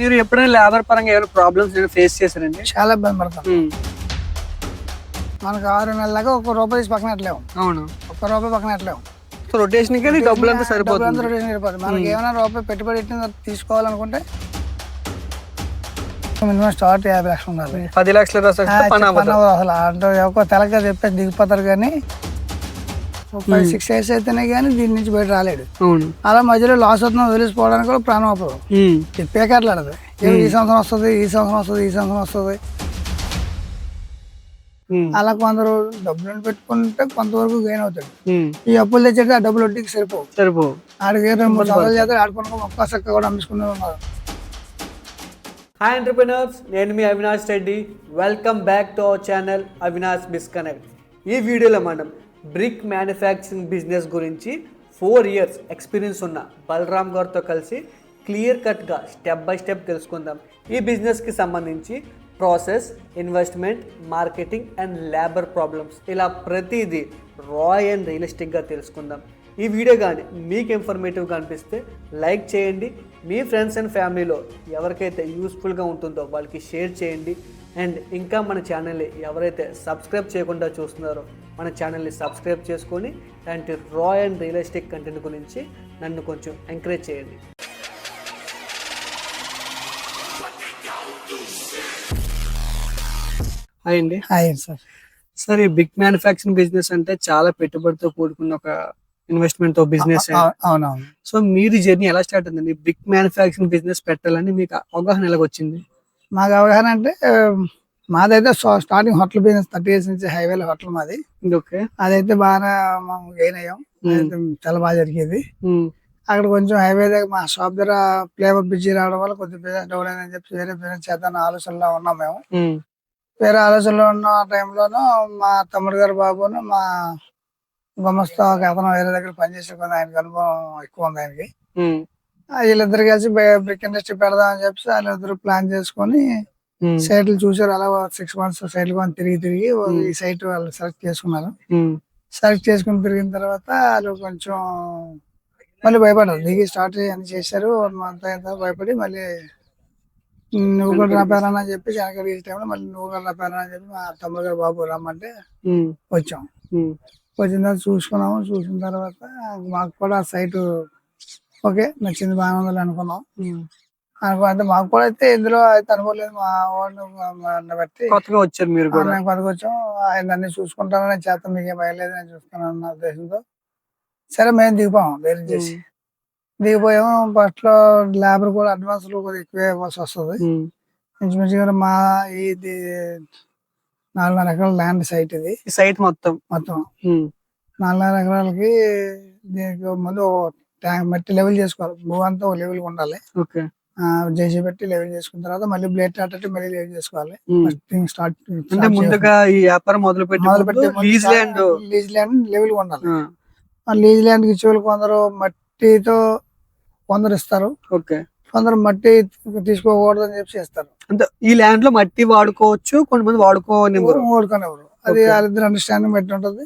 మీరు ఎప్పుడైనా లేబర్ పరంగా ఏమైనా ప్రాబ్లమ్స్ ఫేస్ చేశారండి? చాలా ఇబ్బంది పడతాం. మనకు 6 నెలల దాకా ₹1 తీసి పక్కన పెట్టలేము. అవును. ₹1 పక్కన పెట్టలేము. సో రొటేషన్ కి డబ్బులు అంతా సరిపోతుంది. మనకి ఏమైనా రూపాయి పెట్టుబడి పెట్టిన తీసుకోవాలనుకుంటే మినిమం స్టార్ట్ 50 లక్షలు ఉండాలి. 10 లక్షల అసలు అంటే ఒక తెలక చెప్పేసి దిగిపోతారు కానీ 5-6 years అయితేనే కానీ దీని నుంచి బయట రాలేడు. అలా మధ్యలో లాస్ అవుతున్నా వదిలేసిపోవడానికి కూడా ప్రాణం అవ్వదు. పేకాట్లాడదు. ఈ సంవత్సరం వస్తుంది, ఈ సంవత్సరం వస్తుంది, ఈ సంవత్సరం వస్తుంది. అలా కొందరు డబ్బులను పెట్టుకుంటే కొంతవరకు గెయిన్ అవుతాడు. ఈ అప్పులు తెచ్చేది ఆ డబ్బులు వడ్డీకి సరిపోవు. ఆడికి 2-3 సంవత్సరాలు చేస్తే ఆడుకున్న మొక్క చక్క కూడా అమ్ముకునే ఉన్నారు. హాయ్ ఎంటర్‌ప్రెన్యూర్స్, నేను మీ Avinash Reddy. Welcome back to our channel Avinash Bizconnect. ఈ వీడియోలో మనం బ్రిక్ మ్యానుఫ్యాక్చరింగ్ బిజినెస్ గురించి 4 years ఎక్స్పీరియన్స్ ఉన్న బలరామ్ గారితో కలిసి క్లియర్ కట్గా స్టెప్ బై స్టెప్ తెలుసుకుందాం. ఈ బిజినెస్కి సంబంధించి process, investment, marketing and labour problems, ఇలా ప్రతిదీ రా అండ్ రియలిస్టిక్గా తెలుసుకుందాం. ఈ వీడియో కానీ మీకు ఇన్ఫర్మేటివ్గా అనిపిస్తే లైక్ చేయండి. మీ ఫ్రెండ్స్ అండ్ ఫ్యామిలీలో ఎవరికైతే యూస్ఫుల్గా ఉంటుందో వాళ్ళకి షేర్ చేయండి. అండ్ ఇంకా మన ఛానల్ని ఎవరైతే సబ్స్క్రైబ్ చేయకుండా చూస్తున్నారో మన ఛానల్ని సబ్స్క్రైబ్ చేసుకొని ఇలాంటి రా అండ్ రియలిస్టిక్ కంటెంట్ గురించి నన్ను కొంచెం ఎంకరేజ్ చేయండి. హాయ్ అండి. హాయ్ సార్, ఈ బిగ్ మ్యానుఫ్యాక్చరింగ్ బిజినెస్ అంటే చాలా పెట్టుబడితో కూడుకున్న ఒక ఇన్వెస్ట్మెంట్ బిజినెస్. అవునవును. సో మీరు జర్నీ ఎలా స్టార్ట్ అయిందండి? బిగ్ మ్యానుఫ్యాక్చరింగ్ బిజినెస్ పెట్టాలని మీకు అవగాహన ఎలా వచ్చింది? మాకు అవగాహన అంటే మాదైతే స్టార్టింగ్ హోటల్ బిజినెస్ 30 years నుంచి హైవేలో హోటల్ మాది. ఓకే. అదైతే బాగా మేము గెయిన్ అయ్యాం. చాలా బాగా జరిగేది. అక్కడ కొంచెం హైవే దగ్గర మా షాప్ దగ్గర ఫ్లేవర్ బిజీ రావడం వల్ల కొద్దిగా బిజినెస్ డౌన్ అయిందని చెప్పి వేరే బిజినెస్ చేద్దాం ఆలోచనలో ఉన్నాం మేము. వేరే ఆలోచనలో ఉన్న టైంలోనూ మా తమ్ముడు గారు బాబును మా గుమస్తా ఒక అతను వేరే దగ్గర పనిచేసే కొంత ఆయనకి అనుభవం ఎక్కువ ఉంది ఆయనకి. వీళ్ళిద్దరు కలిసి బ్రిక్ ఇండస్ట్రీ పెడదామని చెప్పి వాళ్ళిద్దరు ప్లాన్ చేసుకొని సైట్లు చూసారు. అలా 6 months సైట్లు కొని తిరిగి ఈ సైట్ వాళ్ళు సెలెక్ట్ చేసుకున్నారు. సెలెక్ట్ చేసుకుని తిరిగిన తర్వాత వాళ్ళు కొంచెం మళ్ళీ భయపడ్డారు. దిగి స్టార్ట్ అని చేశారు. 1 month అయిన తర్వాత భయపడి మళ్ళీ నువ్వు కూడా రాపారని చెప్పి వెనక ఈ టైంలో మళ్ళీ నువ్వు కూడా రాపారని చెప్పి మా తమ్ముడు గారు బాబు రమ్మంటే వచ్చాం. వచ్చిన తర్వాత చూసుకున్నాము. చూసిన తర్వాత మాకు కూడా సైట్ ఓకే నచ్చింది, బాగానే ఉందని అనుకున్నాం. అంటే మాకు కూడా అయితే ఇందులో అయితే అనుకోలేదు. మా వాడిని బట్టి కొత్తగా వచ్చారు మీరు కూడా. మేము కొత్తగా వచ్చాం. ఆయన అన్ని చూసుకుంటానని చేస్తాం, మీకేం భయలేదు అని చూసుకున్నాను అన్న ఉద్దేశంతో సరే మేము దిగిపోయాం. ధైర్యం చేసి దిగిపోయాము. ఫస్ట్ లో లేబర్ కూడా అడ్వాన్స్ లో కొద్దిగా ఎక్కువ ఇవ్వాల్సి వస్తుంది. ఇంచుమించుగా మా ఇది 4.5 ఎకరాల ల్యాండ్ సైట్. ఇది సైట్ మొత్తం 4.5 ఎకరాలకి దీనికి ముందు ట్యాంక్ మట్టి లెవెల్ చేసుకోవాలి. భూ అంతా లెవెల్ ఉండాలి. జేసీ పెట్టి లెవెల్ చేసుకున్న తర్వాత మళ్ళీ బ్లేడ్ అట్టి మళ్ళీ లెవెల్ చేసుకోవాలి. స్టార్ట్ అంటే ముందుగా ఈ వ్యాపారం మొదలు పెట్టి లీజ్ ల్యాండ్ లెవెల్ ఉండాలి. లీజ్ ల్యాండ్ ఇచ్చే వాళ్ళు కొందరు మట్టితో కొందరు ఇస్తారు, కొందరు మట్టి తీసుకోకూడదు అని చెప్పి చేస్తారు. అంటే ఈ ల్యాండ్ లో మట్టి వాడుకోవచ్చు, కొంతమంది వాడుకోనివ్వరు. అది వాళ్ళిద్దరు అండర్స్టాండింగ్ బట్టి ఉంటది.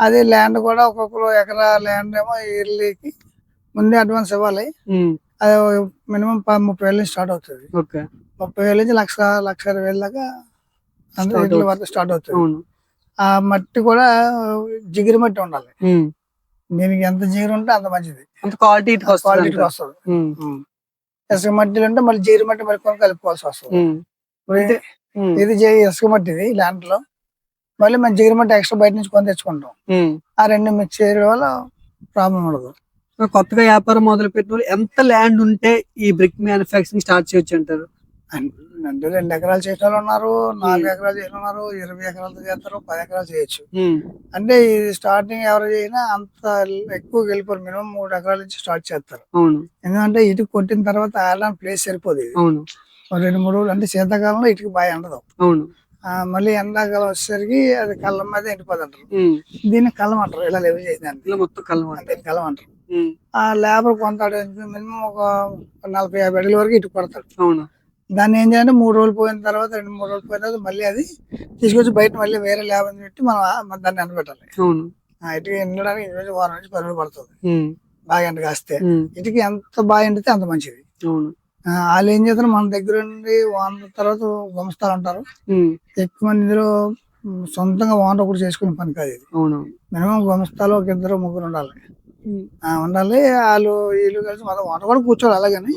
అదే ల్యాండ్ కూడా ఒక్కొక్కరు ఎకరా ల్యాండ్ ఏమో ఇయర్లీకి ముందే అడ్వాన్స్ ఇవ్వాలి. అది మినిమం 30,000 నుంచి స్టార్ట్ అవుతుంది. 30,000 నుంచి 1,20,000 దాకా వరకు స్టార్ట్ అవుతుంది. ఆ మట్టి కూడా జిగిరి మట్టి ఉండాలి. దీనికి ఎంత జిగిరి ఉంటే అంత మంచిది, అంత క్వాలిటీకి వస్తుంది. ఇసుక మట్టిలు అంటే మళ్ళీ జిగిరి మట్టి మరి కొన్ని కలుపుకోవాల్సి వస్తుంది. ఇది ఇసుక మట్టి ఇది ల్యాండ్ లో, మళ్ళీ మనం జిగిరి మట్టి ఎక్స్ట్రా బయట నుంచి కొని తెచ్చుకుంటాం. ఆ రెండు మిక్స్ చేయడం వల్ల ప్రాబ్లం ఉండదు. కొత్తగా వ్యాపారం మొదలు పెట్టిన ఎంత ల్యాండ్ ఉంటే ఈ బ్రిక్ మ్యానుఫ్యాక్చరింగ్ స్టార్ట్ చేయొచ్చు అంటారు? అంటే 2 ఎకరాలు చేసిన వాళ్ళు ఉన్నారు, 4 ఎకరాలు చేసిన ఉన్నారు, 20 ఎకరాలతో చేస్తారు, 10 ఎకరాలు చేయొచ్చు. అంటే ఇది స్టార్టింగ్ ఎవరు చేసినా అంత ఎక్కువ వెళ్ళిపోరు. మినిమం 3 ఎకరాల నుంచి స్టార్ట్ చేస్తారు. ఎందుకంటే ఇటుకు కొట్టిన తర్వాత ఆడడానికి ప్లేస్ సరిపోదు. 2-3 రోజులు అంటే శీతాకాలంలో ఇటుకు బాగా ఎండదు. మళ్ళీ ఎండాకాలం వచ్చేసరికి అది కళ్ళం మీద ఎండిపోదు అంటారు. దీన్ని కళ్ళం అంటారు. ఇలా లెవెల్ చేసిన మొత్తం కళ్ళం అంటారు. ఆ లేబర్ కొంత మినిమం ఒక 40-50 అడుగుల వరకు ఇటు పడతాడు. దాన్ని ఏం చేయాలంటే 3 రోజులు పోయిన తర్వాత 2-3 రోజులు పోయిన తర్వాత మళ్ళీ అది తీసుకొచ్చి బయట మళ్ళీ వేరే లేబర్ పెట్టి మనం దాన్ని ఎండబెట్టాలి. ఇటుకి ఎండడానికి 1 వారం నుంచి 10 రోజులు పడుతుంది. బాగా ఎండ కాస్తే ఇటుకి ఎంత బాగా ఎండితే అంత మంచిది. వాళ్ళు ఏం చేస్తారు మన దగ్గర నుండి ఓనర్ తర్వాత గుమస్తాలు అంటారు. ఎక్కువ మంది ఇందులో సొంతంగా ఓనర్ కూడా చేసుకునే పని కాదు ఇది. మినిమం గుమస్తాలు ఒక ఇద్దరు ముగ్గురు ఉండాలి. ఉండాలి వాళ్ళు వీళ్ళు కలిసి మొత్తం ఓనర్ కూడా కూర్చోవాలి. అలాగని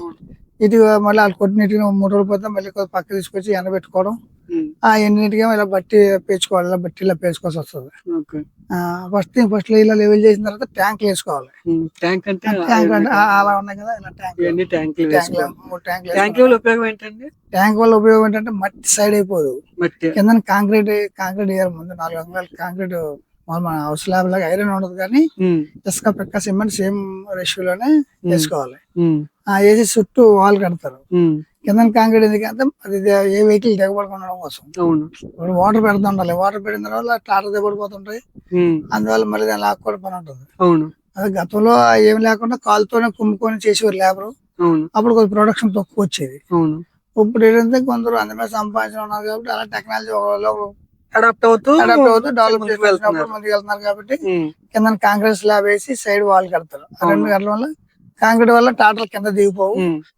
ఇటు మళ్ళీ వాళ్ళు కొట్టినట్టుగా 3 రోజులు పోతే మళ్ళీ పక్క తీసుకొచ్చి ఎండబెట్టుకోవడం, ఆ ఎన్నింటిగా ఇలా బట్టి పేర్చుకోవాలి. ఇలా బట్టిలా పేర్చుకోవాల్సి వస్తుంది. ఫస్ట్ ఇలా లెవెల్ చేసిన తర్వాత ట్యాంక్ వేసుకోవాలి. ట్యాంక్ అంటే అలా ఉన్నాయి కదా, ఇలా ట్యాంక్ 3 ట్యాంక్ వల్ల ఉపయోగం ఏంటంటే మట్టి సైడ్ అయిపోదు. కింద కాంక్రీట్ వేయాలి. ముందు 4 అంగుళాల కాంక్రీట్ మన హౌస్ ల్యాబ్ లాగా ఐరన్ ఉండదు, కానీ ఇసుక పిక్క సిమెంట్ సేమ్ రేషియోలోనే వేసుకోవాలి. వేసి చుట్టూ వాల్ కడతారు. కింద కాంక్రీట్ ఎందుకంటే అది ఏ వెహికల్ దిగబడకుండా కోసం. ఇప్పుడు వాటర్ పెడతా ఉండాలి. వాటర్ పెట్టిన తర్వాత టాటర్ దిగబడిపోతుంటాయి. అందువల్ల మళ్ళీ దాన్ని లాక్కోవడం పని ఉంటుంది. అదే గతంలో ఏం లేకుండా కాలుతోనే కుమ్ముకొని చేసేవారు లేబరు. అప్పుడు కొంచెం ప్రొడక్షన్ తక్కువ వచ్చేది. ఇప్పుడు ఏంటంటే కొందరు అందమే సంపాదించిన ఉన్నారు కాబట్టి అలా టెక్నాలజీ అడాప్ట్ అవుతూ డెవలప్ చేసినప్పుడు ముందుకు వెళ్తున్నారు. కాబట్టి కింద కాంక్రీట్ స్లాబ్ వేసి సైడ్ వాల్ కడతారు. 2 గంటల వల్ల కాంక్రీట్ వల్ల టాటర్లు కింద దిగిపోవు,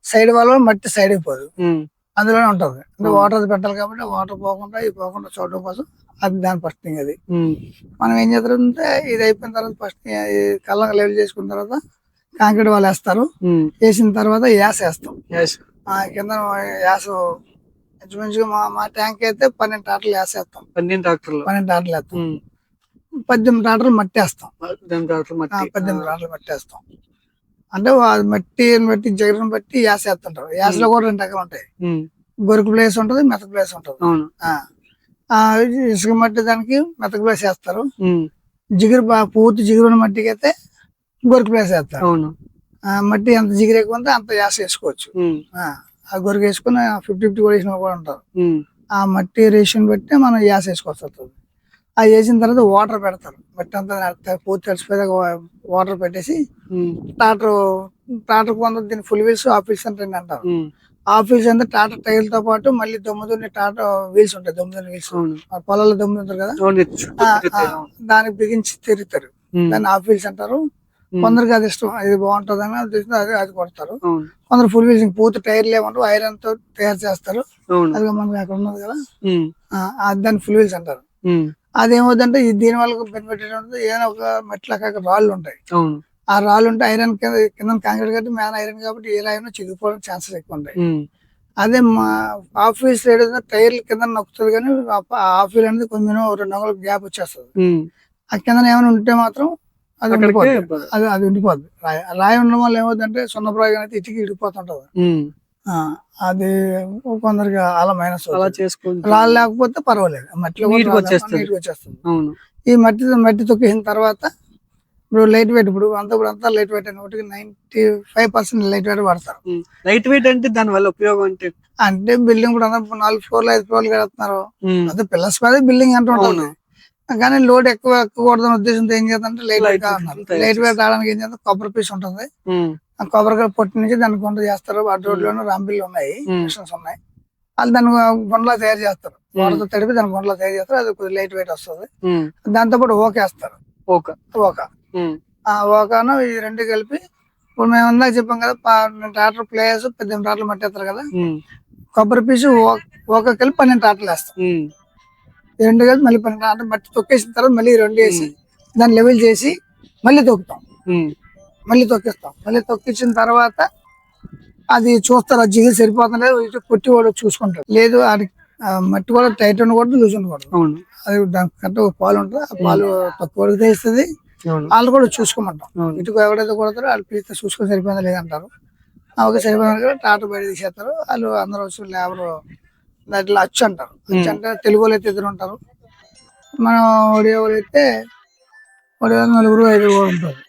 సైడ్ వల్ల మట్టి సైడ్ అయిపోదు. అందులోనే ఉంటది. అంటే వాటర్ పెట్టాలి కాబట్టి వాటర్ పోకుండా ఇవి పోకుండా చూడడం కోసం అది దాని ఫస్ట్ థింగ్. అది మనం ఏం చేస్తారంటే ఇది అయిపోయిన తర్వాత ఫస్ట్ కళ్ళ లెవెల్ చేసుకున్న తర్వాత కాంక్రీట్ వాళ్ళు వేస్తారు. వేసిన తర్వాత యాస వేస్తాం. కింద యాస మంచిగా మా ట్యాంక్ అయితే 12 టాటర్లు వేసేస్తాం. 12 టాటర్లు వేస్తాం. 18 టాటర్లు మట్టి వేస్తాం. 18 టాటర్లు మట్టి వేస్తాం. అంటే మట్టిని బట్టి జగన్ బట్టి యాస వేస్తుంటారు. యాసలో కూడా 2 రకాలు ఉంటాయి. గొరుకు ప్లేస్ ఉంటది, మెతక ప్లేస్ ఉంటది. ఇసుక మట్టి దానికి మెతక ప్లేస్ వేస్తారు. జిగురు పూర్తి జిగురు ఉన్న మట్టికి అయితే గొరుకు ప్లేస్ వేస్తారు. మట్టి ఎంత జిగురు ఎక్కువ ఉంటే అంత యాస వేసుకోవచ్చు. ఆ గొరుకు వేసుకుని 50-50 కూడా వేసిన కూడా ఉంటారు. ఆ మట్టి రేషన్ బట్టి మనం యాస వేసుకోవచ్చు వస్తుంది. అది వేసిన తర్వాత వాటర్ పెడతారు. మట్టి అంతా పూర్తి తడిసిపోయాక వాటర్ పెట్టేసి టాటర్ కొంత దీని ఫుల్ వీల్స్, హాఫ్ వీల్స్ అంటే అంటారు. హాఫ్ వీల్స్ అంటే టాటర్ టైర్ తో పాటు మళ్ళీ 9 టాటర్ వీల్స్ ఉంటాయి. 9 వీల్స్ పొలాల్లో 9 ఉంటారు కదా, దానికి బిగించి తిరుగుతారు. దాన్ని హాఫ్ వీల్స్ అంటారు. కొందరికి అది ఇష్టం, అది బాగుంటది అని అది కొడతారు. కొందరు ఫుల్ వీల్స్ పూర్తి టైర్ లేమంటారు, ఐరన్ తో తయారు చేస్తారు. అది మనకి అక్కడ ఉన్నది కదా, దాన్ని ఫుల్ వీల్స్ అంటారు. అదేమవుతుందంటే దీని వల్ల బెనిఫిట్ ఏంటంటే ఏదైనా ఒక మెట్ల రాళ్ళు ఉంటాయి. ఆ రాళ్ళు ఉంటే ఐరన్ కింద కాంక్రీట్ కాబట్టి మ్యాన్ ఐరన్ కాబట్టి ఏ రాయినా చిగిపోవడం ఛాన్సెస్ ఎక్కువ ఉంటాయి. అదే మా హాఫ్ వీల్స్ ఏదైనా టైర్లు కింద నొక్కుతుంది, కానీ హాఫ్ వీల్ అనేది కొంచెం 2 అంగుళాల గ్యాప్ వచ్చేస్తుంది. ఆ కింద ఏమైనా ఉంటే మాత్రం అది ఉండిపోద్ది. రాయి ఉండడం వల్ల ఏమవుతుందంటే సున్నప్రాయం అయితే ఇటుకి ఇడిపోతుంటది. అది కొందరికి అలా మైనస్. రాళ్ళు లేకపోతే పర్వాలేదు, మట్టిలో వచ్చేస్తుంది. ఈ మట్టి తొక్కేసిన తర్వాత ఇప్పుడు లైట్ వెయిట్, ఇప్పుడు అంతా లైట్ వెయిట్ అని 95% లైట్ వెయిట్ వాడతారు. లైట్ వెయిట్ అంటే దాని వల్ల ఉపయోగం అంటే బిల్డింగ్ ఇప్పుడు 4 ఫ్లోర్లు 5 ఫ్లోర్లు కడుతున్నారు. అదే పిల్లర్స్ మీద బిల్డింగ్ అంటూ ఉంటుంది. కానీ లోడ్ ఎక్కువ కూడదని ఉద్దేశంతో ఏం చేద్దంటే లైట్ వెయిట్ రావడానికి ఏం చేద్దాం, కొబ్బరి పీస్ ఉంటుంది. ఆ కొబ్బరికాయ పొట్టి నుంచి దాన్ని గుంట చేస్తారు. అటు రోడ్లోనే రాంబిల్లు ఉన్నాయి, మిషన్స్ ఉన్నాయి. వాళ్ళు దాన్ని గుండలా తయారు చేస్తారు. వాటర్తో తడిపి దాన్ని గుండలా తయారు చేస్తారు. అది కొద్దిగా లైట్ వెయిట్ వస్తుంది. దాంతో పాటు ఓకేస్తారు. ఓకాను ఈ 2 కలిపి ఇప్పుడు మేము ఇందాక చెప్పాం కదా, టాటర్ ప్లేయర్స్ 18 టాటర్లు మట్టేస్తారు కదా, కొబ్బరి పీసు ఓక కలిపి 12 టాటర్లు వేస్తాం. 2 కలిపి మళ్ళీ 12 టాటర్లు మట్టి తొక్కేసిన తర్వాత మళ్ళీ 2 వేసి దాన్ని లెవెల్ చేసి మళ్ళీ తొక్కుతాం. మళ్ళీ తొక్కిస్తాం. మళ్ళీ తొక్కించిన తర్వాత అది చూస్తారు, ఆ జిగురు సరిపోతుంది లేదు, కొట్టి కూడా చూసుకుంటారు. లేదు అది మట్టి కూడా టైట్ ఉండకూడదు, లూజ్ ఉండకూడదు. అది దానికి కరెక్ట్ పాలు ఉంటుంది. ఆ పాలు తక్కువ తెస్తుంది. వాళ్ళు కూడా చూసుకోమంటాం. ఇటుకు ఎవరైతే కొడతారో వాళ్ళు పీస్తే చూసుకొని సరిపోయిందా లేదంటారు. ఓకే సరిపోయింది కూడా టాటర్ బయట తీసేస్తారు. వాళ్ళు అందరూ వచ్చి లేబరు దాంట్లో అచ్చు అంటారు. అచ్చు అంటే తెలుగు వాళ్ళు అయితే 2 ఉంటారు. మనం ఒడియా వాళ్ళు అయితే 4-5 కూడా ఉంటారు.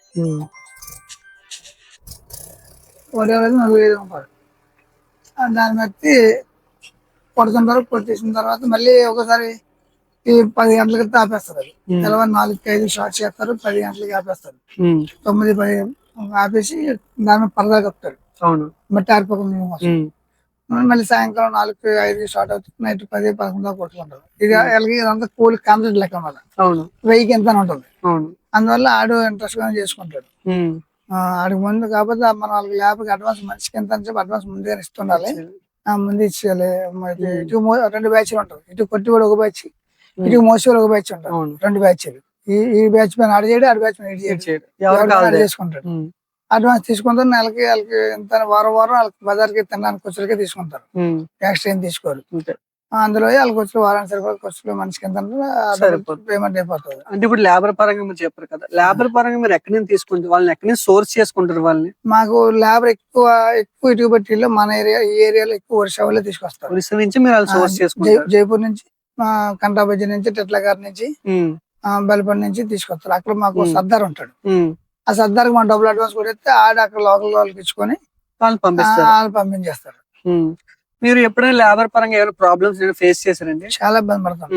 ఒడియా వాళ్ళు 4-5 ఉంటారు. దాన్ని బట్టి కొడుతుంటారు. కొట్టేసిన తర్వాత మళ్ళీ ఒకసారి ఈ 10 గంటలకి ఆపేస్తారు. అది తెల్లవారు 4-5 షార్ట్ చేస్తారు. 10 గంటలకి ఆపేస్తారు. 9-10 ఆపేసి దాని పరదా కప్పుతారు. మట్టి ఆరిపోకుండా. మళ్ళీ సాయంకాలం 4-5 షార్ట్ అవుతుంది. నైట్ 10-11 దాకా కొట్టుకుంటారు. ఇదంతా కూలి కాంట్రాక్ట్ లెక్క అన్నమాట. 1000కి ఎంత ఉంటుంది. అందువల్ల ఆడు ఇంట్రెస్ట్ గా చేసుకుంటాడు. ఆడికి ముందు కాకపోతే మన వాళ్ళకి ల్యాబ్కి అడ్వాన్స్ మనిషికి ఎంత అని చెప్పి అడ్వాన్స్ ముందుగా ఇస్తుండాలి. ముందు ఇచ్చేయాలి. ఇటు 2 బ్యాచ్లు ఉంటారు. ఇటు కొట్టివాడు ఒక బ్యాచ్, ఇటు మోసేవాడు ఒక బ్యాచ్ ఉంటారు. 2 బ్యాచ్లు. ఈ బ్యాచ్ పైన ఆడ చేయడు, ఆడ బ్యాచ్ పైన ఇటు చేయడు, చేసుకుంటాడు. అడ్వాన్స్ తీసుకుంటారు. నెలకి వాళ్ళకి ఎంత వారం వాళ్ళకి బజార్కి తినడానికి ఖర్చులకే తీసుకుంటారు. ఎక్స్ట్రా ఏం తీసుకోరు. అందులో వాళ్ళకి వచ్చి వారానికి సరిపడా ఖర్చులు మనిషికి ఎంత పేమెంట్ అయిపోతుంది. అంటే ఇప్పుడు లేబర్ పరంగా మీరు చెప్పారు కదా, లేబర్ పరంగా మీరు ఎక్కడి నుంచి తీసుకుంటారు, వాళ్ళని ఎక్కడి నుంచి సోర్స్ చేసుకుంటారు వాళ్ళని? మాకు లేబర్ ఎక్కువ ఇటుక బట్టీలో మన ఈ ఏరియాలో ఎక్కువ ఒరిస్సా వాళ్ళే తీసుకొస్తారు. ఒరిస్సా నుంచి మీరు సోర్స్ చేసుకుంటారు. జైపూర్ నుంచి, కంటాబజ్జి నుంచి, టెట్లగారి నుంచి, బలిపడి నుంచి తీసుకొస్తారు. అక్కడ మాకు సర్దార్ ఉంటాడు. ఆ సర్దార్కి మనం డబ్బులు అడ్వాన్స్ కొడితే ఆడ అక్కడ లోకల్ వాళ్ళకి ఇచ్చుకొని వాళ్ళు పంపించేస్తారు. మీరు ఎప్పుడైనా లేబర్ పరంగా ఏమైనా ప్రాబ్లమ్స్ ఫేస్ చేశారండి? చాలా ఇబ్బంది పడతాం.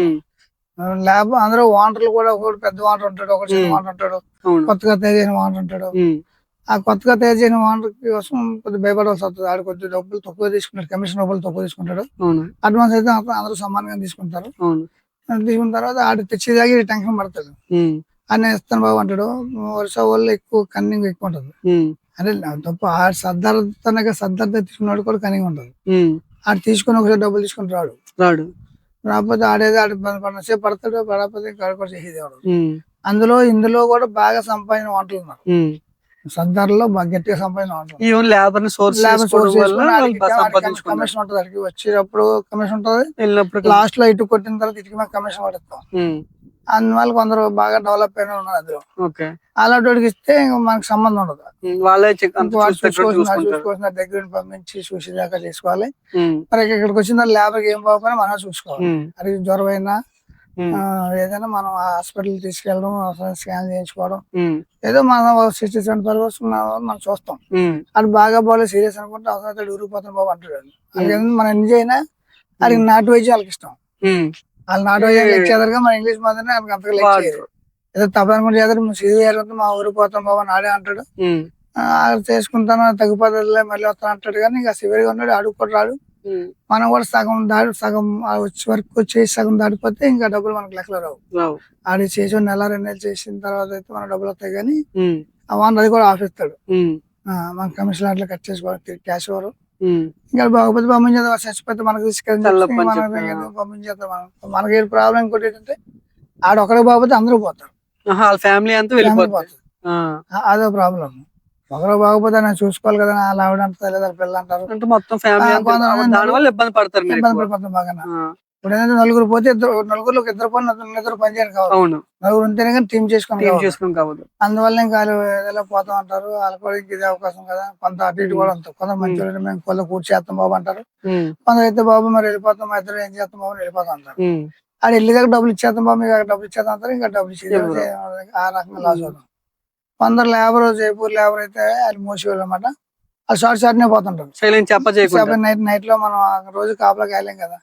ల్యాబ్ అందరూ వాంటర్లు కూడా, ఒకటి పెద్ద వాంటర్ ఉంటాడు, ఒకటి చిన్న వాంటర్ ఉంటాడు, కొత్తగా తయారైన వాంటర్ ఉంటాడు. ఆ కొత్తగా తయారు చేయని వాంటర్ కోసం కొద్దిగా భయపడవలసి వస్తుంది. ఆడు కొద్దిగా డబ్బులు తక్కువ తీసుకుంటాడు, కమిషన్ డబ్బులు తక్కువ తీసుకుంటాడు. అడ్వాన్స్ అయితే అందరూ సమానంగా తీసుకుంటారు. తీసుకున్న తర్వాత ఆడు తెచ్చేదాగి టెన్షన్ పడతాడు. అని ఇస్తాను బాబు అంటాడు. వర్షా వాళ్ళు ఎక్కువ కన్నింగ్ ఎక్కువ ఉంటుంది. అంటే తప్ప ఆడు సర్దార్ తీసుకున్నాడు కూడా కన్నింగ్ ఉంటుంది. ఆడు తీసుకుని ఒకసారి డబ్బులు తీసుకుని రాడు. రాకపోతే ఆడేది ఆడు పడినసేపు పడతాడు, పడకపోతే ఇంకా చేసేది. అందులో ఇందులో కూడా బాగా సంపాదించిన వంటలు ఉన్నారు. సర్దార్లో బాగా గట్టిగా సంపాదించిన వంటలు. కమిషన్ ఉంటుంది. అడిగి వచ్చేటప్పుడు కమిషన్ ఉంటుంది. లాస్ట్ లో ఇటు కొట్టిన తర్వాత ఇటుకి మాకు కమిషన్ పడతాం. అందువల్ల కొందరు బాగా డెవలప్ అయిన ఉన్నారు అందులో. అలాంటి వాడికి ఇస్తే మనకు సంబంధం ఉండదు. వాళ్ళే చూసుకోవాల్సిన దగ్గర పంపించి చూసేదాకా చేసుకోవాలి. మరి ఇక్కడికి వచ్చిన లేబర్కి ఏం బాగుపోయినా మనం చూసుకోవాలి. అది జ్వరం అయినా ఏదైనా మనం హాస్పిటల్ తీసుకెళ్ళడం, స్కాన్ చేయించుకోవడం, ఏదో మనం 60-70% మనం చూస్తాం. అది బాగా బాగాలేదు సీరియస్ అనుకుంటే అవసరం ఊరిపోతాం బాబు అంటాడు. అందుకని మనం ఎన్ని అయినా అది నాటు వైద్యం వాళ్ళకి ఇష్టం. వాళ్ళు నాటు వైద్యం లెక్క చేదరుగా మన ఇంగ్లీష్ మాత్రమే అంతగా లెక్క చేయరు. ఏదో తప్పనుకుంటే చేద్దరు సీరియస్ మా ఊరిపోతాం బాబు అని ఆడే అంటాడు. చేసుకుంటాను తగ్గిపోతుందిలే మళ్ళీ వస్తాను అంటాడు. కానీ ఇంకా సివియర్ గా ఉన్నాడు, అడుగు కూడా రాడు. మనం కూడా సగం వచ్చే వరకు వచ్చేసి సగం దాటిపోతే ఇంకా డబ్బులు మనకు లెక్కలు రావు. ఆడి చేసి 1 నెల 2 నెలలు చేసిన తర్వాత అయితే మన డబ్బులు వస్తాయి. కానీ ఆ వాన్ అది కూడా ఆఫ్ ఇస్తాడు. మన కమిషన్ అట్లా కట్ చేసుకోవాలి క్యాష్ వారు. ఇంకా బాగోపోతే పంపించేద్దాం, చచ్చిపోతే మనకు పంపించేద్దాం. మనకి ఏ ప్రాబ్లం ఇంకోటి ఏంటంటే ఆడ ఒకరికి బాగోపోతే అందరూ పోతారు, ఫ్యామిలీ అంతా వెళ్ళిపోతారు. అదో ప్రాబ్లం. ఒకరు బాగోపోతే నేను చూసుకోవాలి కదా, అలా ఆవిడ అంటారు లేదా పిల్లలు అంటారు. మొత్తం ఫ్యామిలీ ఇబ్బంది పడతారు బాగా. ఇప్పుడు ఏంటంటే నలుగురు పోతే నలుగురు ఇద్దరు పని చేయడం కావాలి. నలుగురు ఉంటేనే కానీ టీం చేసుకుని కావాలి. అందువల్ల ఇంకా ఏదో పోతాం అంటారు. వాళ్ళకి కూడా ఇదే అవకాశం కదా, కొంత అటు ఇటు కూడా ఉంటాం. కొంత మంచి మేము కొల్ల కూర్చేస్తాం బాబు అంటారు. కొందరు అయితే బాబు మరి వెళ్ళిపోతాం, మా ఇద్దరు ఏం చేస్తాం బాబు వెళ్ళిపోతాం అంటారు. అది వెళ్ళి దగ్గర డబ్బులు ఇచ్చేస్తాం బాబు, మీకు డబ్బులు ఇచ్చేస్తాం అంటారు. ఇంకా డబ్బులు ఇచ్చేది ఆ రకంగా లాస్ అవుతాం. కొందరు లేబర్, జైపూర్ లేబర్ అయితే అది మోసేవాళ్ళు అనమాట. వాళ్ళు షార్ట్ నే పోతుంటారు. నైట్ లో మనం రోజు కాపలా కాయలేం కదా.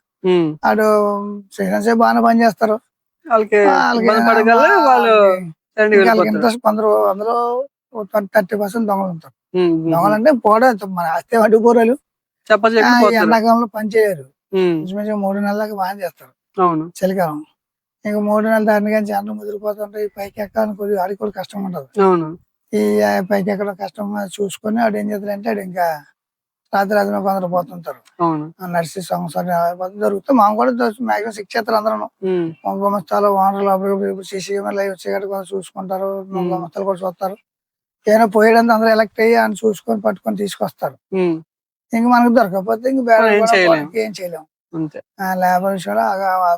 ఆడు సేపు బాగానే పని చేస్తారు. వాళ్ళకి ఇంట్రెస్ట్. కొందరు అందులో 30% దొంగలు ఉంటారు. దొంగలు అంటే పోవడం మన అస్తే వడ్డీ కూరలు ఎండాకాలంలో పని చేయరు. 3 నెలల దాకా బాగా చేస్తారు చలికాలం. ఇంకా 3 నెలల దాని కానీ అన్నం ముదిరిపోతుంటాయి. పైకి ఎక్కాలని కొద్దిగా ఆడికి కూడా కష్టం ఉండదు. ఈ పైకి ఎక్కడ కష్టం చూసుకొని ఆడు ఏం చేస్తాడంటే ఆడు ఇంకా రాత్రి కొందరు పోతుంటారు. నడిచి సంవత్సరం జరుగుతుంది. మాకు కూడా మాక్సిమం 6 చేస్తారు అందరూ. గుమస్తాలు ఓనర్లు అప్పుడు సీసీ లైవ్ వచ్చేటట్టు కొంచెం చూసుకుంటారు. గుమస్తాలు కూడా చూస్తారు. ఏమైనా పోయేటంత అందరూ ఎలక్ట్ అయ్యి అని చూసుకొని పట్టుకొని తీసుకొస్తారు. ఇంక మనకు దొరకకపోతే ఇంక ఏం చేయలేము. లేబర్ విషయంలో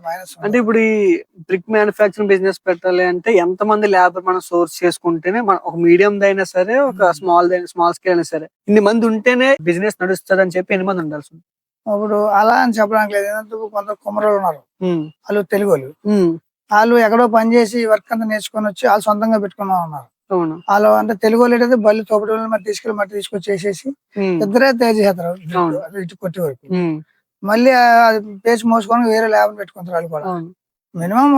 మైనస్. అంటే ఇప్పుడు ఈ బ్రిక్ మ్యానుఫ్యాక్చరింగ్ బిజినెస్ పెట్టాలి అంటే ఎంత మంది లేబర్ మనం సోర్స్ చేసుకుంటేనే ఒక మీడియం దైనా సరే, ఒక స్మాల్ స్కేల్ అయినా సరే, ఇన్ని మంది ఉంటేనే బిజినెస్ నడుస్తుంది అని చెప్పి ఎన్ని మంది ఉండాల్సి? ఇప్పుడు అలా అని చెప్పడానికి లేదు. కొంత కుమ్మరోళ్ళు ఉన్నారు, వాళ్ళు తెలుగు వాళ్ళు ఎక్కడో పని చేసి వర్క్ అంతా నేర్చుకొని వచ్చి వాళ్ళు సొంతంగా పెట్టుకున్నా ఉన్నారు. వాళ్ళు అంటే తెలుగు వాళ్ళు ఏంటంటే బళ్ళు తోపటి మట్టి తీసుకొచ్చి చేసేసి ఇద్దరే తయారు చేస్తారు ఇటు కొట్టి వరకు. మళ్ళీ పేచి మోసుకొని వేరే ల్యాబ్ పెట్టుకుంటారు. వాళ్ళు కూడా మినిమం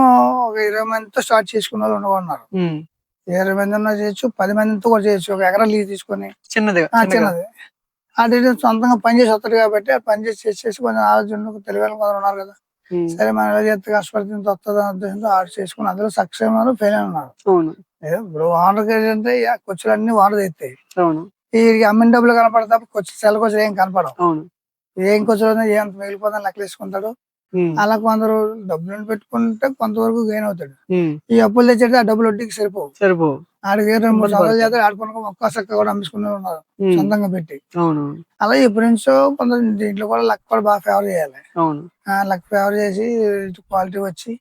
ఒక 20 మందితో స్టార్ట్ చేసుకున్న వాళ్ళు ఉన్నారు. 20 మంది ఉన్నా చేయొచ్చు, 10 మందితో కూడా చేయొచ్చు. ఒక ఎకరా లీజ్ తీసుకొని చిన్నది అటు సొంతంగా పని చేసి వస్తారు కాబట్టి పని చేసి కొంచెం ఆలోచన తెలియని కొందరు ఉన్నారు కదా. సరే మనం ఎలా చేస్తే కష్టపడుతుంది వస్తుంది అనే ఉద్దేశంతో ఆర్డర్ చేసుకుని అందులో సక్సెస్ ఉన్నారు, ఫెయిల్ ఉన్నారు. ఇప్పుడు ఓనర్కి ఏంటంటే ఖర్చులు అన్ని ఓనర్ తెస్తాయి. అవును. ఈ అమ్మిన డబ్బులు కనపడతా ఖర్చు సెల ఖర్చులు ఏం కనపడవు. అవును. ఏం ఖర్చులు ఏం మిగిలిపోతాను లెక్కలు వేసుకుంటాడు. అలా కొందరు డబ్బులను పెట్టుకుంటే కొంతవరకు గెయిన్ అవుతాడు. ఈ అప్పులు తెచ్చేది ఆ డబ్బులు వడ్డీకి సరిపోవు. ఆడికి 2-3 సంవత్సరాలు చేస్తారు. ఆడుకున్న ఒక్క చక్క కూడా అమ్ముకునే ఉన్నారు సొంతంగా పెట్టి. అలా ఎప్పటి నుంచో కొందరు దీంట్లో కూడా లక్ కూడా బాగా ఫేవర్ చేయాలి. లక్ ఫేవర్ చేసి క్వాలిటీ వచ్చి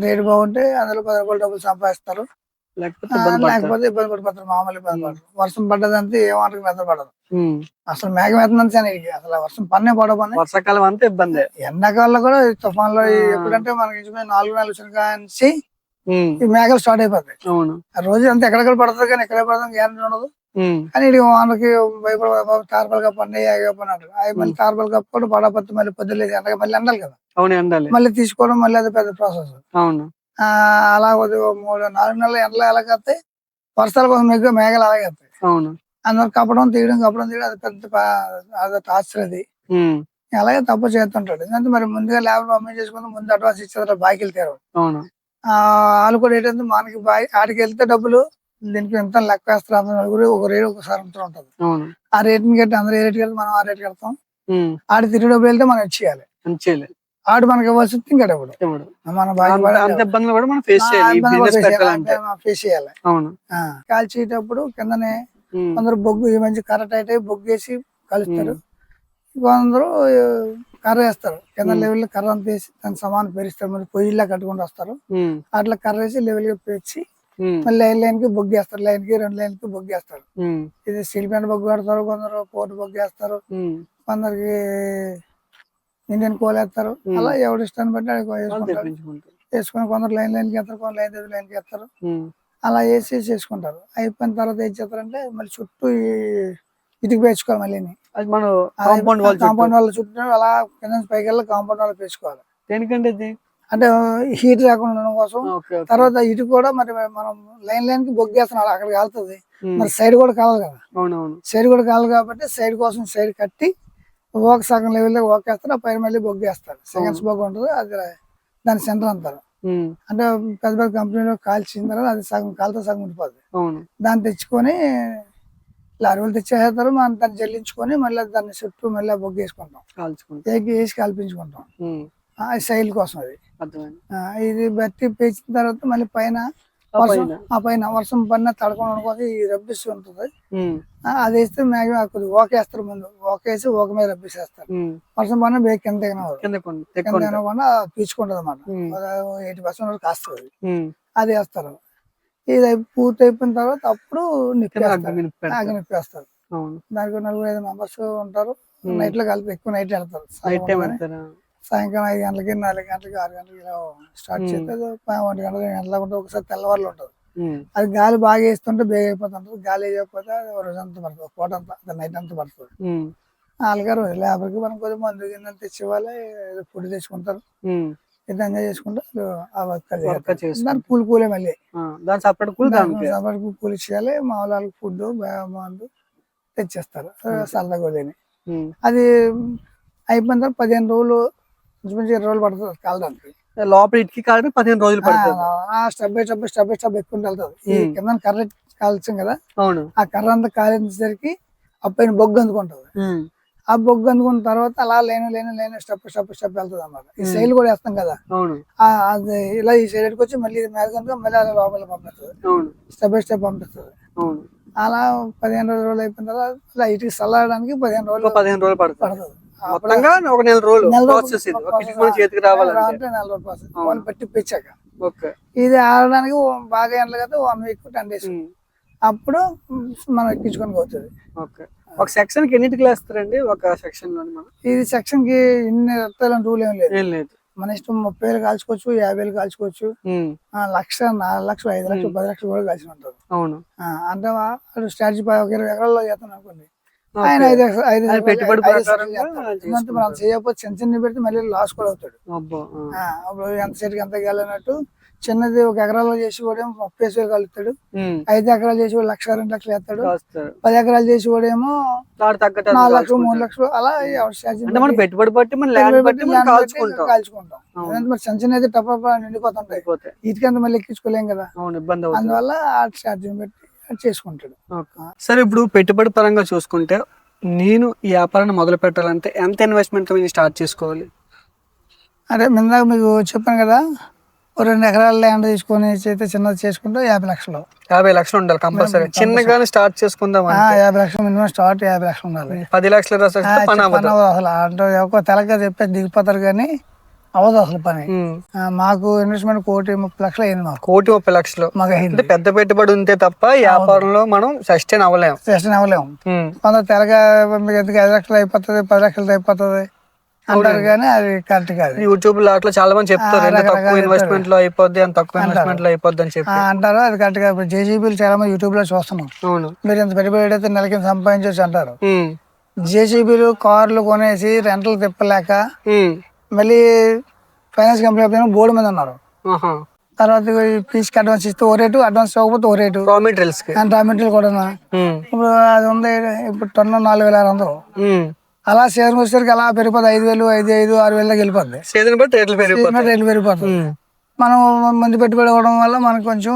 రేటు బాగుంటే అందులో 10 రూపాయలు డబ్బులు సంపాదిస్తారు. లేకపోతే ఇబ్బంది పడిపోతారు. మామూలు ఇబ్బంది పడతారు. వర్షం పడ్డదంటే ఏ వాటికి నిద్ర పడదు. అసలు మేఘం ఎత్తుందంటే అసలు వర్షం పన్నే పడవని వర్షాకాలం అంతా ఇబ్బంది. ఎండాకాలంలో కూడా తుఫాన్లో ఎప్పుడంటే మనకి 4 నెలలు వచ్చిన కాంచి ఈ మేఘాలు స్టార్ట్ అయిపోతాయి. ఆ రోజు అంతా ఎక్కడెక్కడ పడుతుంది కానీ ఎక్కడ పడుతుంది గ్యారెంటీ ఉండదు. కానీ ఇది మనకి భయపడ తార్పల్ కప్పు అన్నీ అయ్యారు. అవి మళ్ళీ తార్పల్ కప్పు కూడా పడపత్తి మళ్ళీ పొద్దులేదు ఎండగా మళ్ళీ ఎండాలి కదా. మళ్ళీ తీసుకోవడం మళ్ళీ అది పెద్ద ప్రాసెస్. అలా 3-4 నెలలు ఎండలు ఎలాగైతే వర్షాల కోసం మేఘాలు అలాగే వస్తాయి. అందరు కప్పడం తీయడం అది పెద్ద అది టార్చర్. అది అలాగే తప్పు చేస్తుంటాడు. ఎందుకంటే మరి ముందుగా ల్యాబ్ పంపిణీ చేసుకుని ముందు అడ్వాన్స్ ఇచ్చేస్తారు బాకీలు తీరు. వాళ్ళు కూడా ఏంటంటే మనకి ఆడికి వెళ్తే డబ్బులు దీనికి ఎంత లెక్క వేస్తారు. ఒక రేటు ఒకసారి ఉంటుంది. ఆ రేటుని కట్టి అందరూ ఏ రేటు వెళ్తే మనం ఆ రేటు కడతాం. ఆడి తిరిగి డబ్బులు వెళ్తే మనం ఇచ్చేయాలి. ఆడు మనకి ఇవ్వాల్సింది ఇంకా మనం ఫేస్ చేయాలి. కాల్చేటప్పుడు కిందనే కొందరు బొగ్గు ఈ మంచి కర్ర టైట్ అయ్యి బొగ్గు వేసి కలుస్తారు. కొందరు కర్ర వేస్తారు. కింద లెవెల్ కర్ర అంత వేసి దాన్ని సమానం పెరిస్తారు. మరి పొయ్యిలా కట్టుకుంటూ వస్తారు. అట్లా కర్ర వేసి లెవెల్ గా పేర్చి మళ్ళీ లైన్ కి బొగ్గు వేస్తారు. లైన్ కి 2 లైన్ కి బొగ్గు వేస్తారు. ఇది స్టీల్ ప్లాంట్ బొగ్గు కడతారు. కొందరు పోర్టు బొగ్గు వేస్తారు. కొందరికి ఇండియన్ కోల్ వేస్తారు. అలా ఎవరి ఇష్టాన్ని బట్టి వేసుకొని కొందరు లైన్ కి వేస్తారు. కొందరు లైన్ కి వేస్తారు. అలా వేసి చేసుకుంటారు. అయిపోయిన తర్వాత ఏం చేస్తారంటే మళ్ళీ చుట్టూ ఇటుకు పేర్చుకోవాలి. మళ్ళీ కాంపౌండ్ వాళ్ళ చుట్టూ అలా కింద పైకి వెళ్ళి కాంపౌండ్ వాళ్ళు పేర్చుకోవాలి. అంటే హీట్ రాకుండా ఉండడం కోసం. తర్వాత ఇటు కూడా మరి మనం లైన్ కి బొగ్గేస్తున్నాం అక్కడ కాలుతుంది. మరి సైడ్ కూడా కావాలి కదా. సైడ్ కూడా కావాలి కాబట్టి సైడ్ కోసం సైడ్ కట్టి ఒక సగం లెవెల్ లో ఓకేస్తారు. పైన మళ్ళీ బొగ్గేస్తారు. సెకండ్స్ బొగ్గు ఉంటుంది. అది దాని సెంటర్ అంటారు. అంటే పెద్ద పెద్ద కంపెనీలో కాల్చిన తర్వాత అది సగం కాలుతో సగం ఉండిపోద్ది. దాన్ని తెచ్చుకొని లారీ వాళ్ళు తెచ్చేస్తారు. మనం దాన్ని జల్లించుకొని మళ్ళీ దాన్ని చుట్టూ మళ్ళీ బొగ్గు వేసుకుంటాం. వేసి కాల్పించుకుంటాం. సైల్ కోసం అది. ఇది బట్టి పేర్చిన తర్వాత మళ్ళీ పైన వర్షం పడిన తడకుండా కోసం ఈ రబ్బిస్ ఉంటుంది. అది వేస్తే మ్యాక్సిమం కొద్దిగా ఓకేస్తారు. ముందు ఓకేసి ఓక మీద రబ్బిసేస్తారు. వర్షం పడిన బేగ్ కింద తినకుండా పీచుకుంటది అన్నమాట. 80% వరకు కాస్తుంది. అది వేస్తారు. ఇది పూర్తి అయిపోయిన తర్వాత అప్పుడు నిప్పేస్తారు. దానికి 4-5 మెంబర్స్ ఉంటారు. నైట్ లో కలిపి ఎక్కువ నైట్ వెళ్తారు. సాయంకాలం 5 గంటలకి 4 గంటలకి 6 గంటలకి ఇలా స్టార్ట్ చేస్తే 1 గంట 2 గంటల ఉంటే ఒకసారి తెల్లవారులు ఉంటుంది. అది గాలి బాగా వేస్తుంటే బేగ అయిపోతుంటది. గాలి వేయకపోతే రోజంతా పడుతుంది. పూట అంతా నైట్ అంతా పడుతుంది. వాళ్ళకి లేబర్కి మనం కొద్దిగా మందు కింద తెచ్చివ్వాలి. ఫుడ్ తెచ్చుకుంటారు. ఇది ఎంజాయ్ చేసుకుంటారు. ఆ వర్క్ దానికి కూలే మళ్ళీ సపరేట్ కూలి ఇచ్చేయాలి. మా వాళ్ళకి ఫుడ్ మందు తెచ్చేస్తారు. సరదాగా వదిలేని అది అయిపోయిన తర్వాత 15 రోజులు 20 రోజులు పడుతుంది కాలడానికి. లోపల ఇటుకి కాదు 15 రోజులు స్టెప్ బై స్టెప్ ఎక్కువ వెళ్తుంది. ఈ కింద కర్ర కాల్చాం కదా. ఆ కర్ర అంతా కాల్చేసరికి అప్పైన బొగ్గు అందుకుంటది. ఆ బొగ్గు అందుకున్న తర్వాత అలా లేను స్టెప్ వెళ్తుంది అన్నమాట. ఈ సైల్ కూడా వేస్తాం కదా. అది ఇలా ఈ సైడ్ వచ్చి మళ్ళీ మీద మళ్ళీ అలా లోపల పంపిస్తుంది. స్టెప్ బై స్టెప్ పంపిస్తుంది. అలా 15 రోజులు అయిపోయిన తర్వాత ఇటుకి చల్లడానికి 15 రోజులు పడుతుంది. ఒక నెల రోజులు పట్టి పెంచాక ఇది ఆడడానికి బాగా ఎండలు కదా 1 వీక్ 10 days అప్పుడు మనం ఎక్కించుకొని పోతుంది. ఒక సెక్షన్ కి ఎన్నిటికి వేస్తారండి? ఒక సెక్షన్ లో ఇది సెక్షన్ కి ఇన్ని రూపాయలు రూల్ ఏం లేదు. మన ఇష్టం 30,000 కాల్చుకోవచ్చు, 50,000 కాల్చుకోవచ్చు, 1,00,000, 4,00,000, 5,00,000, 10 లక్షలు కూడా కాల్చి ఉంటారు. అంటే స్ట్రాటజీ 20 ఎకరాల్లో చేస్తాను అనుకోండి. ఆయన 5 పెట్టుబడి మనం చేయకపోతే చిన్న పెడితే మళ్ళీ లాస్ కూడా అవుతాడు. అప్పుడు ఎంత సెట్కి ఎంత వెళ్ళినట్టు చిన్నది 1 ఎకరాలో చేసి కూడా 30,000 కలుగుతాడు. 5 ఎకరాలు చేసి కూడా 1,00,000 2 లక్షలు వేస్తాడు. 10 ఎకరాలు చేసి కూడా ఏమో 4 లక్షలు 3 లక్షలు అలా అంటే మనం పెట్టుబడి బట్టి మన ల్యాండ్ బట్టి మనం కాల్చుకుంటాం. ఎందుకంటే మరి చిన్న చిన్న అయితే టప్ప నిండిపోతుంటాయి, వీటికంత మళ్ళీ ఎక్కించుకోలేం కదా, ఇబ్బంది అవుతుంది. అందువల్ల ఆ ఛార్జింగ్ పెట్టి చేసుకుంటాడు. సరే, ఇప్పుడు పెట్టుబడి పరంగా చూసుకుంటే నేను ఈ వ్యాపారాన్ని మొదలు పెట్టాలంటే ఎంత ఇన్వెస్ట్మెంట్ స్టార్ట్ చేసుకోవాలి? అదే ఇందాక మీకు చెప్పాను కదా, 2 ఎకరాల ల్యాండ్ తీసుకొని అయితే చిన్నది చేసుకుంటే 50 లక్షలు 50 లక్షలు ఉండాలి కంపల్సరీ. చిన్నగానే స్టార్ట్ చేసుకుందాం. 50 లక్షలు మినిమం స్టార్ట్ 50 లక్షలు ఉండాలి. 10 లక్షలు అసలు అంటే ఒక తెలక చెప్పే దిగిపోతారు కానీ అవదు అసలు పని. మాకు ఇన్వెస్ట్మెంట్ 1,30 లక్షలు అయింది. మాకు 1,30 లక్షలు మాకు అయింది. పెద్ద పెట్టుబడి ఉంటే తప్ప వ్యాపారంలో మనం సస్టైన్ అవ్వలేము. కొందరు తెలక 5 లక్షలు అయిపోతుంది, 10 లక్షలు అయిపోతుంది అంటారు కానీ అది కరెక్ట్ కాదు. యూట్యూబ్ లో అట్లా చాలా మంది చెప్తారు తక్కువ ఇన్వెస్ట్మెంట్ లో అయిపోద్ది అని, తక్కువ ఇన్వెస్ట్మెంట్ లో అయిపోద్ది అని చెప్పి అంటారు. అది కరెక్ట్ కాదు. ఇప్పుడు జేసీబీలు చాలా మంది యూట్యూబ్ లో చూస్తున్నాం. మీరు ఇంత పెట్టుబడి అయితే నెలకి సంపాదించవచ్చు అంటారు. జేసీబీలు కార్లు కొనేసి రెంటలు తిప్పలేక మళ్ళీ ఫైనాన్స్ కంపెనీ బోర్డు మీద ఉన్నారు. తర్వాత పీస్కి అడ్వాన్స్ ఇస్తే ఓ రేటు, అడ్వాన్స్ ఇవ్వకపోతే ఓ రేటు. రా మెటీరియల్ కూడా ఇప్పుడు అది ఉంది. ఇప్పుడు టన్ను 4,600. అలా సీజన్ వచ్చేసరికి అలా పెరిగిపోతుంది. 5,000, 5,500, 6,000 దాకా వెళ్ళిపోతుంది. సీజన్ బట్టి రేట్లు పెరిగిపోతుంది. మనం మంది పెట్టుబడి ఇవ్వడం వల్ల మనకు కొంచెం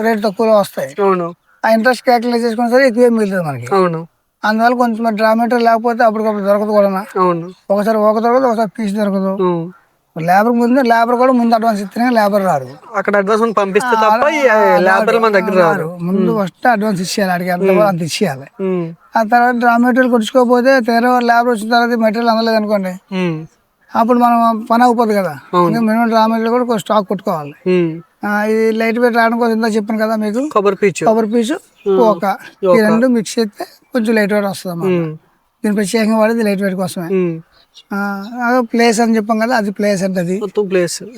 రేట్ తక్కువలో వస్తాయి. ఆ ఇంట్రెస్ట్ క్యాల్కులేట్ చేసుకున్న సరే ఎక్కువ మిగులుతుంది మనకి. అందువల్ల కొంచెం డ్రా మెటీరియల్ లేకపోతే అప్పటికప్పుడు దొరకదు కూడా. ఒకసారి దొరకదు, ఒకసారి పీస్ దొరకదు. లేబర్ కూడా ముందు అడ్వాన్స్ ఇస్తేనే లేబర్ రారు. అక్కడ అడ్వాన్స్ పంపిస్తే తప్ప లేబర్ మన దగ్గర రారు. ముందు ఫస్ట్ అడ్వాన్స్ ఇచ్చేయాలి, అడిగి అంత ఇచ్చేయాలి. ఆ తర్వాత డ్రా మెటీరియల్ కొట్టుకోకపోతే తీరా లేబర్ వచ్చిన తర్వాత మెటీరియల్ అందలేదు అనుకోండి, అప్పుడు మనం పని అయిపోతుంది కదా. మినిమం డ్రా మెటీరియల్ కూడా స్టాక్ కొట్టుకోవాలి. ఇది లైట్ వెయిట్ రావడం కోసం ఇందా చెప్పాను కదా మీకు, కొబ్బరి పీచు ఒక ఈ 2 మిక్స్ చేస్తే కొంచెం లైట్ వెయిట్ వస్తుంది. దీని ప్రత్యేకంగా వాడేది లైట్ వెయిట్ కోసమే. ప్లేస్ అని చెప్పాం కదా, అది ప్లేస్ అంటే అది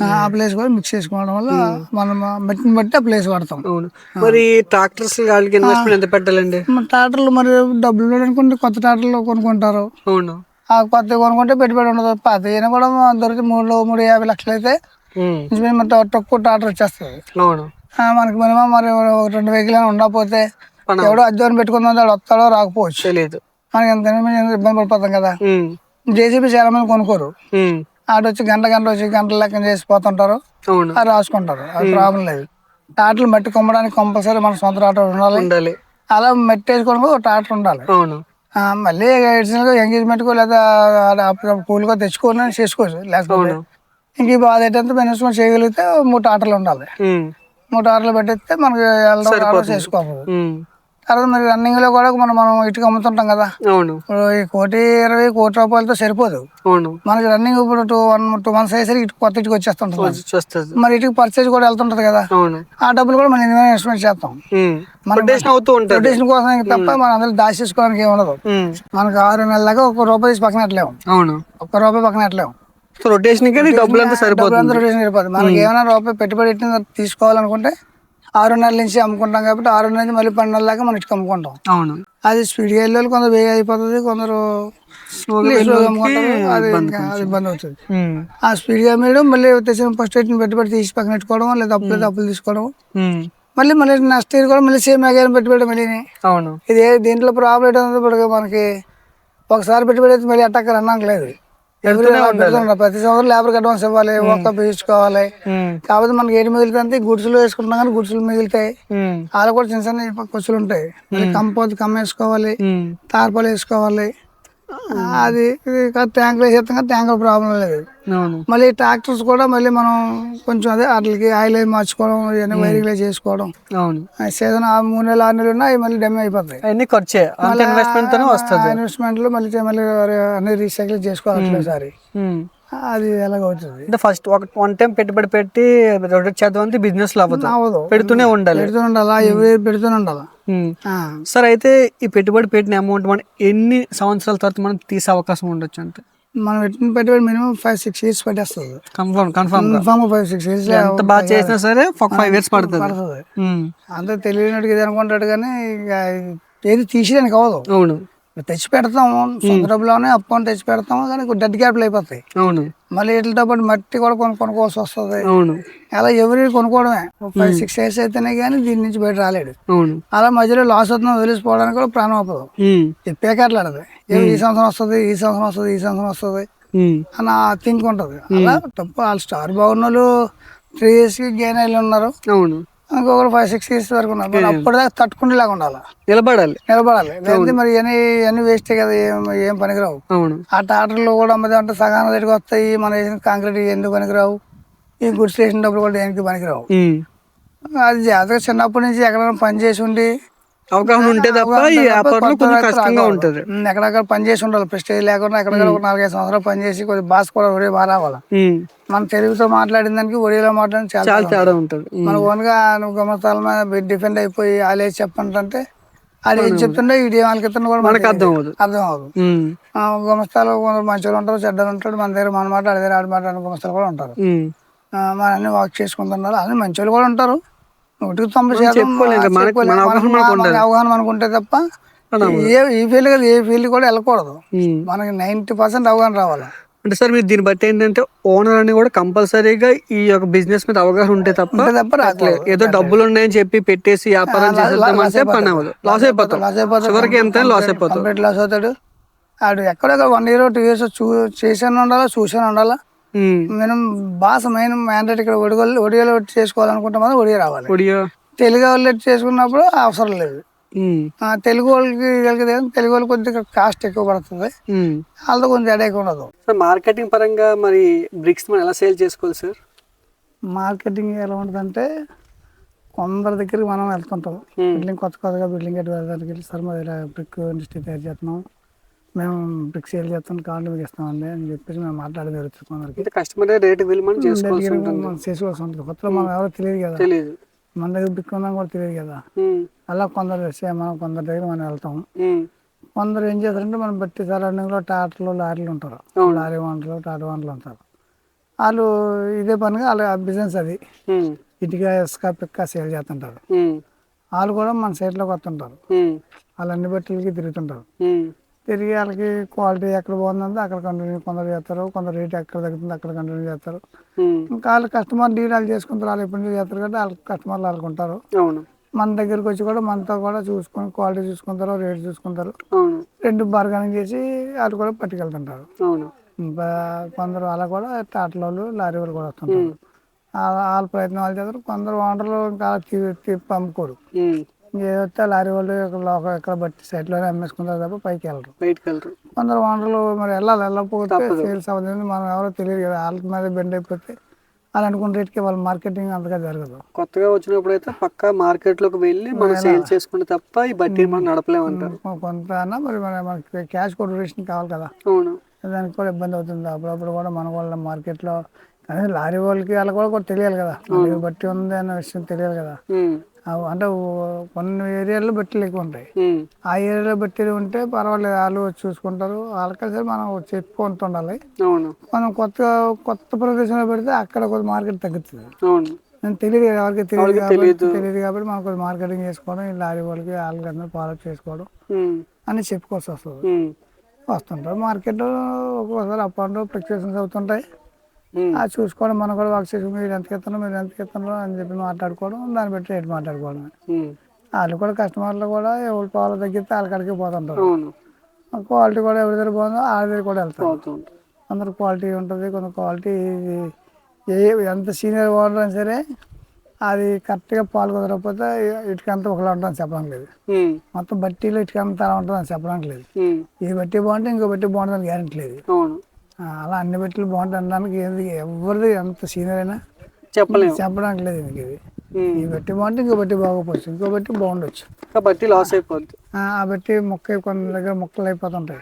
ఆ ప్లేస్ కూడా మిక్స్ చేసుకోవడం వల్ల మనం మెట్టిని బట్టి ఆ ప్లేస్ వాడతాం. మరి ట్రాక్టర్స్ ఎంత పెట్టాలండి? ట్రాక్టర్లు మరి డబ్బులు అనుకుంటే కొత్త ట్రాక్టర్లు కొనుక్కుంటారు. ఆ కొత్త కొనుక్కుంటే పెట్టుబడి ఉండదు. పాత కూడా దొరికి 3,50 లక్షలు అయితే తక్కువ ట్రాక్టర్ వచ్చేస్తుంది. మనకి మినిమం మరి 2 వెహికల్ ఉండకపోతే ఎవడో అద్దెని పెట్టుకుందాం, వాడు వస్తాడో రాకపోవచ్చు తెలియదు. మనకి ఎంత ఇబ్బంది పడిపోతాం కదా. జేసీబీ చాలా మంది కొనుక్కోరు. ఆడొచ్చి గంట వచ్చి గంటల లెక్క చేసి పోతుంటారు, అది రాసుకుంటారు. అది ప్రాబ్లం లేదు. ట్రాక్టర్లు మట్టి కొమ్మడానికి కంపల్సరీ మన సొంత ట్రాక్టర్ ఉండాలి. అలా మట్టి వేసుకోవడానికి ఒక ట్రాక్టర్ ఉండాలి. మళ్ళీ ఎంగేజ్మెంట్ కో లేదా కూలికో తెచ్చుకొని చేసుకోవచ్చు. లేకపోతే ఇంక బాధ ఏంటంటే ఇన్వెస్ట్మెంట్ చేయగలిగితే 3 ట్రాక్టర్లు ఉండాలి. 3 ట్రాక్టర్లు పెట్టిస్తే మనకి వెళ్ళడం చేసుకోవాలి. తర్వాత మరి రన్నింగ్ లో కూడా మనం ఇటుక అమ్ముతుంటాం కదా. ఇప్పుడు ఈ 1,20 కోటి రూపాయలతో సరిపోదు మనకి. రన్నింగ్ ఇప్పుడు 2 months అయ్యేసరికి కొత్త ఇటుక వచ్చేస్తుంటుంది. మరి ఇటుక పర్చేజ్ కూడా వెళ్తుంటది కదా. ఆ డబ్బులు కూడా మనం ఇన్వెస్ట్మెంట్ చేస్తాం. రొటేషన్ కోసం తప్ప మనం అందరూ దాచేసుకోవడానికి ఏమి ఉండదు. మనకు 6 నెలల దాకా 1 రూపాయి తీసి పక్కన పెట్టలేము. 1 రూపాయి పక్కన పెట్టలేము. రొటేషన్ డబ్బులు అంతా సరిపోతుంది. మనకి ఏమైనా రూపాయి పెట్టుబడి తీసుకోవాలనుకుంటే 6 నెలల నుంచి అమ్ముకుంటాం కాబట్టి 6 నెలల నుంచి మళ్ళీ 12 నెలల దాకా మనం ఇటుక అమ్ముకుంటాం. అది స్పీడ్ గా వెళ్ళి కొందరు వేగ అయిపోతుంది, కొందరు అమ్ముకుంటారు. అది ఇబ్బంది అవుతుంది. ఆ స్పీడ్ గా అమ్మేయడం, మళ్ళీ తెచ్చిన ఫస్ట్ పెట్టుబడి తీసి పక్కన పెట్టుకోవడం, లేదా అప్పులు తీసుకోవడం, మళ్ళీ నెక్స్ట్ ఇయర్ కూడా మళ్ళీ సేమ్ అగైన్ పెట్టుబడి మళ్ళీ. ఇది దీంట్లో ప్రాబ్లం ఏంటంటే మనకి ఒకసారి పెట్టుబడి అయితే మళ్ళీ అటాక్ అన్నాక లేదు. ప్రతి సంవత్సరం లేబర్ అడ్వాన్స్ ఇవ్వాలి, ఒక్క తీసుకోవాలి. కాకపోతే మనకి ఏది మిగులుతుంది, గుడ్సులు వేసుకుంటున్నాం కానీ గుడ్సులు మిగులుతాయి. వాళ్ళు కూడా చిన్న చిన్న ఖర్చులు ఉంటాయి. కంపోజ్ వేసుకోవాలి, తార్పాలు వేసుకోవాలి. అది ట్యాంకులు వేసేస్తాం కానీ ట్యాంకుల ప్రాబ్లం లేదు. మళ్ళీ ట్రాక్టర్స్ కూడా మళ్ళీ మనం కొంచెం అదే వాటికి ఆయిల్ మార్చుకోవడం, ఇవన్నీ వైరింగ్ చేసుకోవడం. సీజన్ 3 నెలలు 6 నెలలు ఉన్నాయి, మళ్ళీ డెమ్ అయిపోతాయి. ఇన్వెస్ట్మెంట్ లో మళ్ళీ అన్ని రీసైకిల్ చేసుకోవాలి సారి. అది ఎలాగవుతుంది అంటే ఫస్ట్ వన్ టైం పెట్టుబడి పెట్టి రొటేట్ చేద్దాం అంటే బిజినెస్ లో అవ్వదు. పెడుతూనే ఉండాలి. పెడుతూనే ఉండాలి. సార్, అయితే ఈ పెట్టుబడి పెట్టిన అమౌంట్ మనం ఎన్ని సంవత్సరాల తర్వాత మనం తీసే అవకాశం ఉండొచ్చు? అంటే మనం పెట్టిన పెట్టుబడి మినిమం 5-6 years పట్టేస్తుంది. కన్ఫర్మ్ 5-6 years ఎంత బాగా చేసినా సరే 5 years పడుతుంది. అంత తెలియనట్టుగా ఇది అనుకుంటాడు కానీ ఏది తీసేయడానికి అవ్వదు. తెచ్చి పెడతాము సొంత డబ్బులోనే అప్పు అని తెచ్చి పెడతాము కానీ డెడ్ క్యాపిటల్ అయిపోతాయి. అవును మళ్ళీ వీటితో పాటు మట్టి కూడా కొనుక్కోవాల్సి వస్తుంది. అవును అలా ఎవరి కొనుక్కోవడమే 5-6 ఇయర్స్ అయితేనే కానీ దీని నుంచి బయట రాలేడు. అవును అలా మధ్యలో లాస్ అవుతున్నా వదిలేసిపోవడానికి కూడా ప్రాణం అవ్వదు. చెప్పేకట్లాడదు ఈ సంవత్సరం వస్తుంది, ఈ సంవత్సరం వస్తుంది, ఈ సంవత్సరం వస్తుంది అని థింక్ ఉంటుంది. అలా తప్ప వాళ్ళు స్టార్ బాగున్న వాళ్ళు 3 years గెయిన్ అయ్యి ఉన్నారు. అవును ఇంకొకరు 5-6 years వరకు ఉన్నారు. మరి అప్పటిదాకా తట్టుకునేలాగా ఉండాలి, నిలబడాలి. లేకపోతే మరి ఇవన్నీ వేస్టే కదా, ఏం పనికిరావు. అవును ఆ ట్రాక్టర్లు కూడా అమ్మది అంటే సగాన రేటుకి వస్తాయి. మన వేసిన కాంక్రీట్ ఎందుకు పనికిరావు, ఈ గుడ్ స్టేషన్ డబ్బులు కూడా దేనికి పనికిరావు. అది జాగ్రత్తగా చిన్నప్పటి నుంచి ఎక్కడైనా పని చేసి ఉండి అవగాహన ఉంటే తప్ప ఈ వ్యాపారంలో కొంచెం కష్టంగా ఉంటది. ఎక్కడెక్కడ పని చేసి ఉండాలి, ప్రెస్టేజ్ లేకుండా ఎక్కడెక్కడ ఒక 4-5 సంవత్సరాలు పని చేసి కొద్దిగా భాష కూడా ఒడే బాగా రావాలి. మన తెలుగుతో మాట్లాడిన దానికి ఒడిలో మాట్లాడిన చాలా తేడా ఉంటుంది. మన ఓన్గా నువ్వు గమతాల మీద డిఫెండ్ అయిపోయి వాళ్ళు ఏది చెప్పంటే అది ఏది చెప్తుంటే ఇది వాళ్ళకి కూడా మనకి అర్థం అవ్వదు. గుమస్తాలు కొందరు మంచిగా ఉంటారు, చెడ్డలు ఉంటాడు. మన దగ్గర మన మాట అడిగారు ఆడి మాట అనే గుమస్తాలు కూడా ఉంటారు. మన అన్ని వాక్ చేసుకుంటున్నారు, అన్ని మంచి వాళ్ళు కూడా ఉంటారు. 100% అవగాహన మనకు ఉంటే తప్ప ఈ ఫీల్డ్ కదా ఏ ఫీల్డ్ కూడా వెళ్ళకూడదు. మనకి 90% అవగాహన రావాలి. అంటే సార్ మీరు దీన్ని బట్టి ఏంటంటే ఓనర్ అని కూడా కంపల్సరీగా ఈ యొక్క బిజినెస్ మీద అవగాహన ఉంటే తప్ప రావట్లేదు. ఏదో డబ్బులు ఉన్నాయని చెప్పి పెట్టేసి వ్యాపారం చేసేద్దామంటే పని అవ్వదు, లాస్ అయిపోతాం. చివరికి ఎంత లాస్ అయిపోతాం, లాస్ అవుతాడు. ఆడు ఎక్కడెక్కడ 1 year 2 years చేసాను ఉండాలా, చూసాను ఉండాలా. మనం భాష మెయిన్ మ్యాండేట్ ఇక్కడ ఒడియాలో చేసుకోవాలనుకుంటే మాత్రం ఒడియా రావాలి. తెలుగు వాళ్ళు చేసుకున్నప్పుడు అవసరం లేదు. తెలుగు వాళ్ళకి తెలుగు వాళ్ళు కొద్దిగా కాస్ట్ ఎక్కువ పడుతుంది, వాళ్ళతో కొంచెం ఎడ ఎక్కువ ఉండదు. మార్కెటింగ్ పరంగా మరి బ్రిక్స్ మనం ఎలా సేల్ చేసుకోవాలి సార్? మార్కెటింగ్ ఎలా ఉంటుందంటే కొందరి దగ్గరికి మనం వెళ్తుంటాం. బిల్డింగ్ కొత్తగా బిల్డింగ్ కట్టి వెళ్ళడానికి వెళ్ళి సార్ మరి బ్రిక్ ఇండస్ట్రీ తయారు చేస్తున్నాం, మేము బ్రిక్ సేల్ చేస్తాం, కార్డు మీకు ఇస్తామండి అని చెప్పేసి మేము మాట్లాడడం జరుగుతుంది. కొందరికి కస్టమర్ రేట్ చేసుకోవాల్సి ఉంటుంది. కొత్తలో మనం ఎవరో తెలియదు కదా, మన దగ్గర బ్రిక్ ఉందని కూడా తెలియదు కదా. అలా కొందరు మనం కొందరి దగ్గర మనం వెళ్తాం. కొందరు ఏం చేస్తారంటే మనం బట్టి సరౌండింగ్ లో ట్రాక్టర్లు లారీలు ఉంటారు, లారీ ఓనర్లు ట్రాక్టర్ ఓనర్లు ఉంటారు. వాళ్ళు ఇదే పనిగా వాళ్ళ బిజినెస్ అది ఇటుక ఇసుక పిక్క సేల్ చేస్తుంటారు. వాళ్ళు కూడా మన సైట్లోకి వస్తుంటారు, వాళ్ళు అన్ని బట్టలకి తిరుగుతుంటారు. తిరిగి వాళ్ళకి క్వాలిటీ ఎక్కడ బాగుందంటే అక్కడ కంటిన్యూ కొందరు చేస్తారు, కొందరు రేట్ ఎక్కడ తగ్గుతుంది అక్కడ కంటిన్యూ చేస్తారు. ఇంకా వాళ్ళు కస్టమర్ డీల్ వాళ్ళు చేసుకుంటారు, వాళ్ళు ఎప్పుడు చేస్తారు కాబట్టి వాళ్ళ కస్టమర్లు వాళ్ళకుంటారు. మన దగ్గరకు వచ్చి కూడా మనతో కూడా చూసుకొని క్వాలిటీ చూసుకుంటారు, రేట్ చూసుకుంటారు. 2 బార్గెనింగ్ చేసి వాళ్ళు కూడా పట్టుకెళ్తుంటారు. కొందరు అలా కూడా ట్రాక్టర్లు లారీ వాళ్ళు కూడా వస్తుంటారు. వాళ్ళ ప్రయత్నం వాళ్ళు చేస్తారు. కొందరు ఓనర్లు ఇంకా అమ్ముకోరు, ఏదైతే లారీ వాళ్ళు ఎక్కడ బట్టి సైట్లోనే అమ్మేసుకుంటారు తప్ప పైకి వెళ్ళరు. కొందరు ఓనర్లు మరి వెళ్ళకపోతే సేల్స్ అవ్వదు, మనం ఎవరో తెలియదు కదా, వాళ్ళ మీద బెండ్ అయిపోతే వాళ్ళు అనుకున్న రేట్కి వాళ్ళ మార్కెటింగ్ అంతగా జరగదు. కొత్తగా వచ్చినప్పుడు అయితే పక్కా మార్కెట్ లోకి వెళ్ళి మనం సేల్ చేసుకుంటే తప్ప ఈ బట్టి మనం నడపలేమంటారు. కొంత మరి మనకి క్యాష్ కొటేషన్ కావాలి కదా, దానికి కూడా ఇబ్బంది అవుతుంది. అప్పుడప్పుడు కూడా మన వాళ్ళ మార్కెట్లో కానీ లారీ వాళ్ళకి వాళ్ళకి కూడా తెలియాలి కదా, బట్టి ఉంది అనే విషయం తెలియాలి కదా. అంటే కొన్ని ఏరియాల్లో బట్టలు ఎక్కువ ఉంటాయి, ఆ ఏరియాలో బట్టలు ఉంటే పర్వాలేదు, వాళ్ళు చూసుకుంటారు. వాళ్ళకి మనం చెప్పుకుంటూ ఉండాలి. మనం కొత్త ప్రదేశంలో పెడితే అక్కడ కొద్ది మార్కెట్ తగ్గుతుంది. తెలియదు ఎవరికి తెలియదు కాబట్టి మనం కొద్దిగా మార్కెటింగ్ చేసుకోవడం, ఈ లారీ వాళ్ళకి వాళ్ళకి ఫాలో చేసుకోవడం అని చెప్పుకోవాల్సి వస్తుంటారు. మార్కెట్ ఒక్కోసారి అప్ అండ్ డౌన్ ఫ్లక్చుయేషన్స్ అవుతుంటాయి. అది చూసుకోవడం, మనం కూడా వర్క్ చేసుకుని మీరు ఎంత ఎత్తున్నారు మీరు ఎంత ఎత్తున్నారు అని చెప్పి మాట్లాడుకోవడం, దాన్ని బట్టి రేట్ మాట్లాడుకోవడం. వాళ్ళు కూడా కస్టమర్లు కూడా ఎవరు పాలు తగ్గితే వాళ్ళ కాడికి పోతుంటారు. క్వాలిటీ కూడా ఎవరి దగ్గర బాగుందో వాళ్ళ దగ్గర కూడా వెళ్తారు. అందరు క్వాలిటీ ఉంటుంది, కొంత క్వాలిటీ ఎంత సీనియర్ ఓనర్ అయినా సరే అది కరెక్ట్గా పాలు కుదరకపోతే ఇటుకంతా ఒకలా ఉంటుందని చెప్పడానికి లేదు. మొత్తం బట్టీలో ఇటుకంతా అలా ఉంటుందని చెప్పడానికి లేదు. ఈ బట్టి బాగుంటే ఇంకో బట్టి బాగుంటుందని గ్యారెంటీ లేదు. అలా అన్ని బట్టలు బాగుంటాయి అనడానికి ఎవరిది ఎంత సీనియర్ అయినా చెప్పడానికి లేదు. ఇది ఈ బట్టి బాగుంటే ఇంకో బట్టి బాగోపోవచ్చు, ఇంకో బట్టి బాగుండొచ్చు, బట్టి లాస్ అయిపోద్ది. ఆ బట్టి మొక్క కొంత దగ్గర మొక్కలు అయిపోతుంటాయి,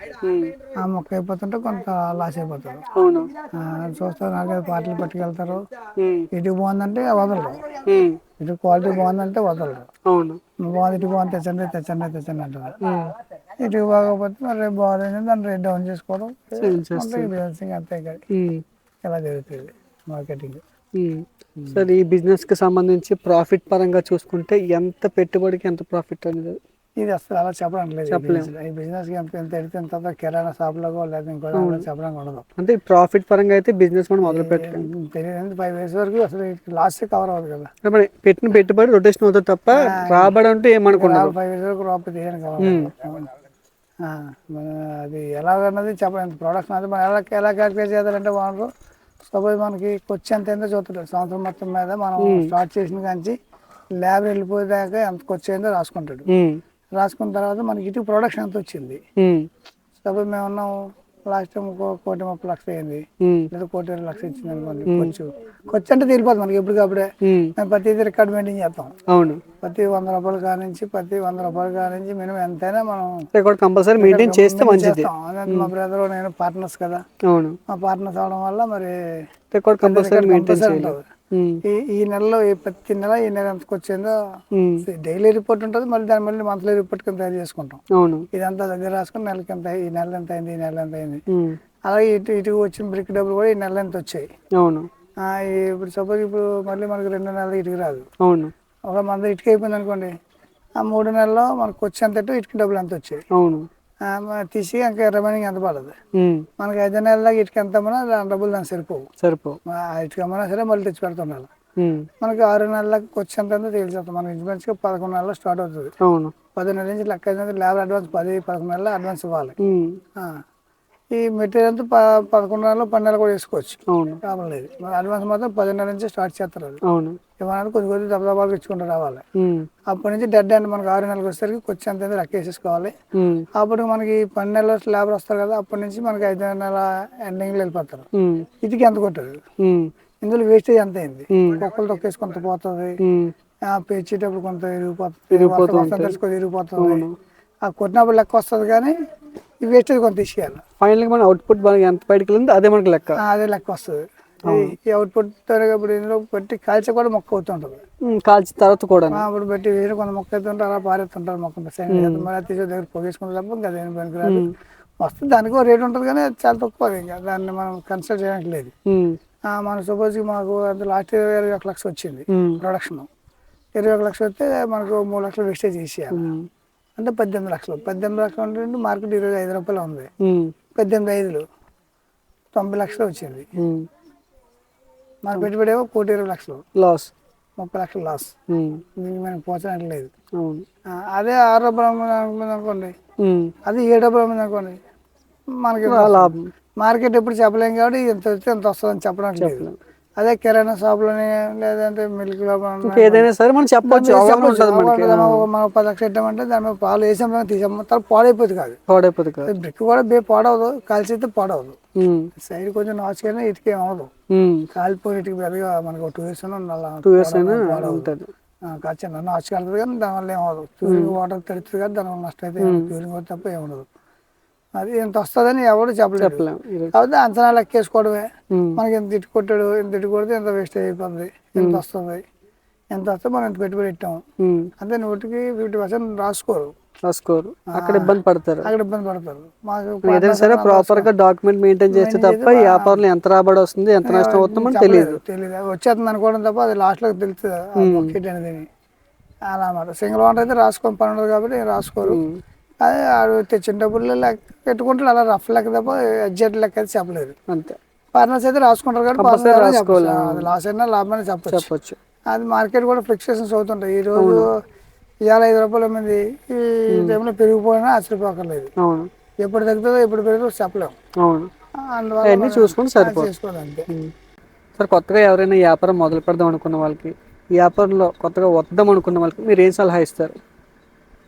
ఆ మొక్క అయిపోతుంటే కొంత లాస్ అయిపోతారు. చూస్తారు 4-5 పార్టీలు పట్టుకెళ్తారు. ఇటు బాగుందంటే వదలరు, ఇటు క్వాలిటీ బాగుందంటే వదలరు. ఇటు బాగుంది తెచ్చండి అంటారు. ఇటు బాగోపోతే మరి రేపు బాగుంది దాన్ని రేట్ డౌన్ చేసుకోవడం అంతే కదా, ఇలా జరుగుతుంది మార్కెటింగ్. సార్ ఈ బిజినెస్ కి సంబంధించి ప్రాఫిట్ పరంగా చూసుకుంటే ఎంత పెట్టుబడికి ఎంత ప్రాఫిట్ అనేది? ఇది అసలు అలా చెప్పడానికి లేదు. చెప్పలేము. ఈ బిజినెస్ ఎంత ఎంత ఎడితే ఎంత కిరాణా షాప్లో లేదా ఇంకో దాంట్లో చెప్పడానికి ఉండదు. అంటే ప్రాఫిట్ పరంగా అయితే బిజినెస్ మనం మొదలు పెట్టలేము. తెలియదు 5 years వరకు అసలు లాస్ట్ కవర్ అవ్వదు కదా. మరి పెట్టిన పెట్టుబడి రొటేషన్ అవుతుంది తప్ప రాబడి అంటే ఏమనుకున్నారు. 5 years వరకు రాకపోతే తీయని కవర్ అది ఎలాగన్నది చెప్పలేదు. ప్రొడక్షన్ అది మనం ఎలా క్యాలిక్యులేట్ చేయాలంటే వాళ్ళు సపోజ్ మనకి ఖర్చు ఎంత అయిందో చూస్తాడు. సంవత్సరం మొత్తం మీద మనం స్టార్ట్ చేసిన కానీ ల్యాబ్ వెళ్ళిపోయేదాకా ఎంత ఖర్చు అయిందో రాసుకుంటాడు. రాసుకున్న తర్వాత మనకి ఇటు ప్రొడక్షన్ ఎంత వచ్చింది. సపోజ్ మేము ఉన్నాం లాస్ట్ టైం 1,30,00,000 అయింది, లేదా 1,20,00,000 ఇచ్చింది అనుకోండి. ఖర్చు అంటే తీరిపోతుంది మనకి ఎప్పటికప్పుడే. మేము ప్రతిదీ రికార్డ్ మెయింటైన్ చేస్తాం. అవును, ప్రతి ₹100 కానించి మినిమం ఎంతైనా మనం కంపల్సరీ మెయింటైన్ చేస్తే మంచిది. మా బ్రదర్ నేను పార్ట్నర్స్ కదా. అవును, మా పార్ట్నర్స్ అవడం వల్ల మరి కంపల్సరీ మెయింటైన్ చేయాలి. ఈ నెలలో ప్రతి నెల ఈ నెల ఎంతకు వచ్చిందో డైలీ రిపోర్ట్ ఉంటుంది. మళ్ళీ మంత్లీ రిపోర్ట్ కింద తయారు చేసుకుంటాం. అవును, ఇదంతా దగ్గర రాసుకుని నెలకి ఎంత, ఈ నెల ఎంత అయింది, ఈ నెల ఎంత అయింది. అలాగే ఇటు వచ్చిన బ్రిక్ డబ్బులు కూడా ఈ నెల ఎంత వచ్చాయి. అవును, ఇప్పుడు సపోజ్ ఇప్పుడు మళ్ళీ మనకి 2 నెలలు ఇటుకు రాదు. అవును, ఒక మంది ఇటుక అయిపోయింది అనుకోండి, ఆ 3 నెలల్లో మనకు వచ్చి ఎంత ఇటుక డబ్బులు ఎంత వచ్చాయి. అవును, తీసి ఇంకా రిమైనింగ్ ఎంత పడదు. మనకి 5 నెలల దాకా ఇటుక ఎంత అమ్మన్నా దాని డబ్బులు దానికి సరిపోవు. ఇటుక అమ్మన్నా సరే మళ్ళీ తెచ్చి పెడుతుండాలి. మనకి 6 నెలలకు వచ్చి ఎంత తెలిసేస్తాం. మనకి ఇన్సూరెన్స్ 11 నెలలు స్టార్ట్ అవుతుంది. 10 నెలల నుంచి లెక్క ల్యాబ్ అడ్వాన్స్ 10-11 నెలలు అడ్వాన్స్ ఇవ్వాలి. ఈ మెటీరియల్ అంతా 11 నెలలు 12 నెలలు కూడా వేసుకోవచ్చు. ప్రాబ్లం లేదు. మన అడ్వాన్స్ మాత్రం 10 నెలల నుంచి స్టార్ట్ చేస్తారు. అది ఏమన్నా కొద్ది దెబ్బలు ఇచ్చుకుంటూ రావాలి. అప్పటి నుంచి డెడ్ అండ్ మనకి 6 నెలలకు వచ్చేసరికి కొంచెం ఎంత లెక్క వేసేసుకోవాలి. అప్పుడు మనకి 12 నెలల లేబర్ వస్తారు కదా, అప్పటి నుంచి మనకి 5 నెలల ఎండింగ్ లో వెళ్ళిపోతారు. ఇటుకి ఎంత కొట్టదు. ఇందులో వేస్టేజ్ ఎంత అయింది, కుక్కలు తొక్కేసి కొంత పోతుంది, పెంచేటప్పుడు కొంత ఇరిగిపోతుంది. ఆ కొట్టినప్పుడు లెక్క వస్తుంది కానీ ఈ వేస్టేజ్ కొంత తీసేయాలి. ఫైనల్ మన అవుట్పుట్ ఎంత బయటకు వెళ్ళింది అదే మనకి లెక్క. అదే లెక్క వస్తుంది. ఈ అవుట్పుట్ ఇప్పుడు ఇందులో పెట్టి కాల్చి కూడా మొక్క అవుతుంటది. కాల్చిన తర్వాత కూడా అప్పుడు పెట్టి వేరే కొంత మొక్క అవుతుంటే అలా పారేస్తుంటారు. మొక్క మళ్ళీ తీసే దగ్గర పొగేసుకుంటే తప్ప ఇంకా అదేం పనికిరాదు. వస్తుంది, దానికి రేట్ ఉంటుంది కానీ చాలా తక్కువ. ఇంకా దాన్ని మనం కన్సిడర్ చేయడానికి లేదు. మన సపోజ్ మాకు లాస్ట్ 21,00,000 వచ్చింది ప్రొడక్షన్. 21,00,000 వస్తే మనకు 3 లక్షలు వేస్టేజ్ చేసేయాలి. అంటే 18 లక్షలు అంటే మార్కెట్ ₹25 ఉంది. 18,500 90 లక్షలు వచ్చింది. మన పెట్టుబడి ఏమో ₹1,20,00,000 లాస్, 30 లక్షలు లాస్. దీనికి మనకి పోచడానికి లేదు. అదే ₹6 అనుకోండి, అది ₹7 అనుకోండి, మనకి లాభం. మార్కెట్ ఎప్పుడు చెప్పలేం కాబట్టి ఎంత వస్తే ఎంత వస్తుందని చెప్పడానికి లేదు. అదే కిరాణా షాప్లోని లేదంటే మిల్క్ లో ఏదైనా సరే మనం చెప్పొచ్చు. మనం 10 లక్షలు పెట్టామంటే దాని పాలు వేసాం తీసాం పాడైపోతుంది కాదు. బ్రిక్ కూడా పాడవదు, కాల్చి అయితే పాడవదు. సైడ్ కొంచెం నాచుకైనా ఇటుకేం అవ్వదు. కాలిపోయి ఇటుక పెద్దగా మనకు 2 years కాల్చి నాచు కలుతుంది కానీ దానివల్ల ఏమవదు. క్యూరింగ్ వాటర్ తడుతుంది కానీ దానివల్ల నష్టం అయితే క్యూరింగ్ వాటర్ తప్ప ఏముండదు. అది ఎంత వస్తుందని ఎవరు చెప్పలేదు. కాబట్టి అంచనా లెక్కేసుకోవడమే. మనకి ఎంత ఇటు కొట్టాడు, ఎంత ఇటు కొడితే ఎంత వేస్టేజ్ అయిపోతుంది, ఎంత వస్తుంది, ఎంత వస్తే మనం ఎంత పెట్టుబడి పెట్టాము అంటే 100% రాసుకోరు. అక్కడ ఇబ్బంది పడతారు. మాకు ఏదైనా సరే ప్రాపర్ గా డాక్యుమెంట్ మెయింటైన్ చేస్తే తప్ప వ్యాపారంలో ఎంత రాబడి వస్తుంది, ఎంత నష్టం అవుతుందో తెలియదు. వచ్చేస్తుంది అనుకోవడం తప్ప అది లాస్ట్ లో తెలుస్తుంది అనేది. అలా అన్నమాట. సింగిల్ ఓనర్ అయితే రాసుకొని పని ఉండదు కాబట్టి రాసుకోరు. అదే తెచ్చిన డబ్బులు లెక్క పెట్టుకుంటారు. అలా రఫ్ లెక్క తప్ప ఎగ్జాక్ట్ లెక్క అయితే చెప్పలేదు. అంతే. పార్ట్నర్స్ అయితే రాసుకుంటారు కాబట్టి అది లాస్ అయినా లాభం చెప్పచ్చు. అది మార్కెట్ కూడా ఫ్లక్చుయేషన్స్ అవుతుంటాయి. ఈ రోజు ఇవాళ ₹5 మంది ఈ టైంలో పెరిగిపోయినా ఆశ్చర్యపోకర్లేదు. ఎప్పుడు తగ్గుతుందో ఎప్పుడు పెరుగుతుందో చెప్పలేము. అందువల్ల చూసుకొని సరిపోతుంది అంతే. సార్, కొత్తగా ఎవరైనా వ్యాపారం మొదలు పెడదాం అనుకున్న వాళ్ళకి, వ్యాపారంలో కొత్తగా వద్దాం అనుకున్న వాళ్ళకి మీరు ఏం సలహా ఇస్తారు?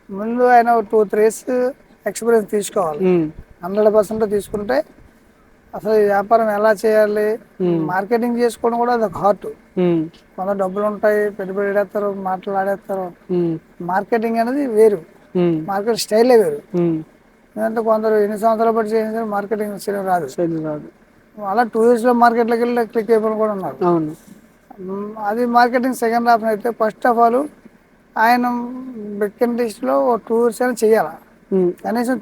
ముందు ఆయన 2-3 years ఎక్స్పీరియన్స్ తీసుకోవాలి. 100% తీసుకుంటే అసలు వ్యాపారం ఎలా చేయాలి, మార్కెటింగ్ చేసుకోవడం కూడా అది ఒక హార్ట్. కొంత డబ్బులు ఉంటాయి, పెట్టుబడి పెడతారు, మాట్లాడేస్తారు. మార్కెటింగ్ అనేది వేరు, మార్కెట్ స్టైలే వేరు. ఎందుకంటే కొందరు ఎన్ని సంవత్సరాలు బట్టి చేసిన మార్కెటింగ్ చేయడం రాదు. అలా 2 years లో మార్కెట్లోకి వెళ్ళి క్లిక్ అయిపోయిన కూడా ఉన్నారు. అది మార్కెటింగ్ సెకండ్ హాఫ్ అయితే ఫస్ట్ ఆఫ్ ఆల్ ఆయన బెక్కన్ లిస్ట్లో 2 years అయినా చేయాలి. కనీసం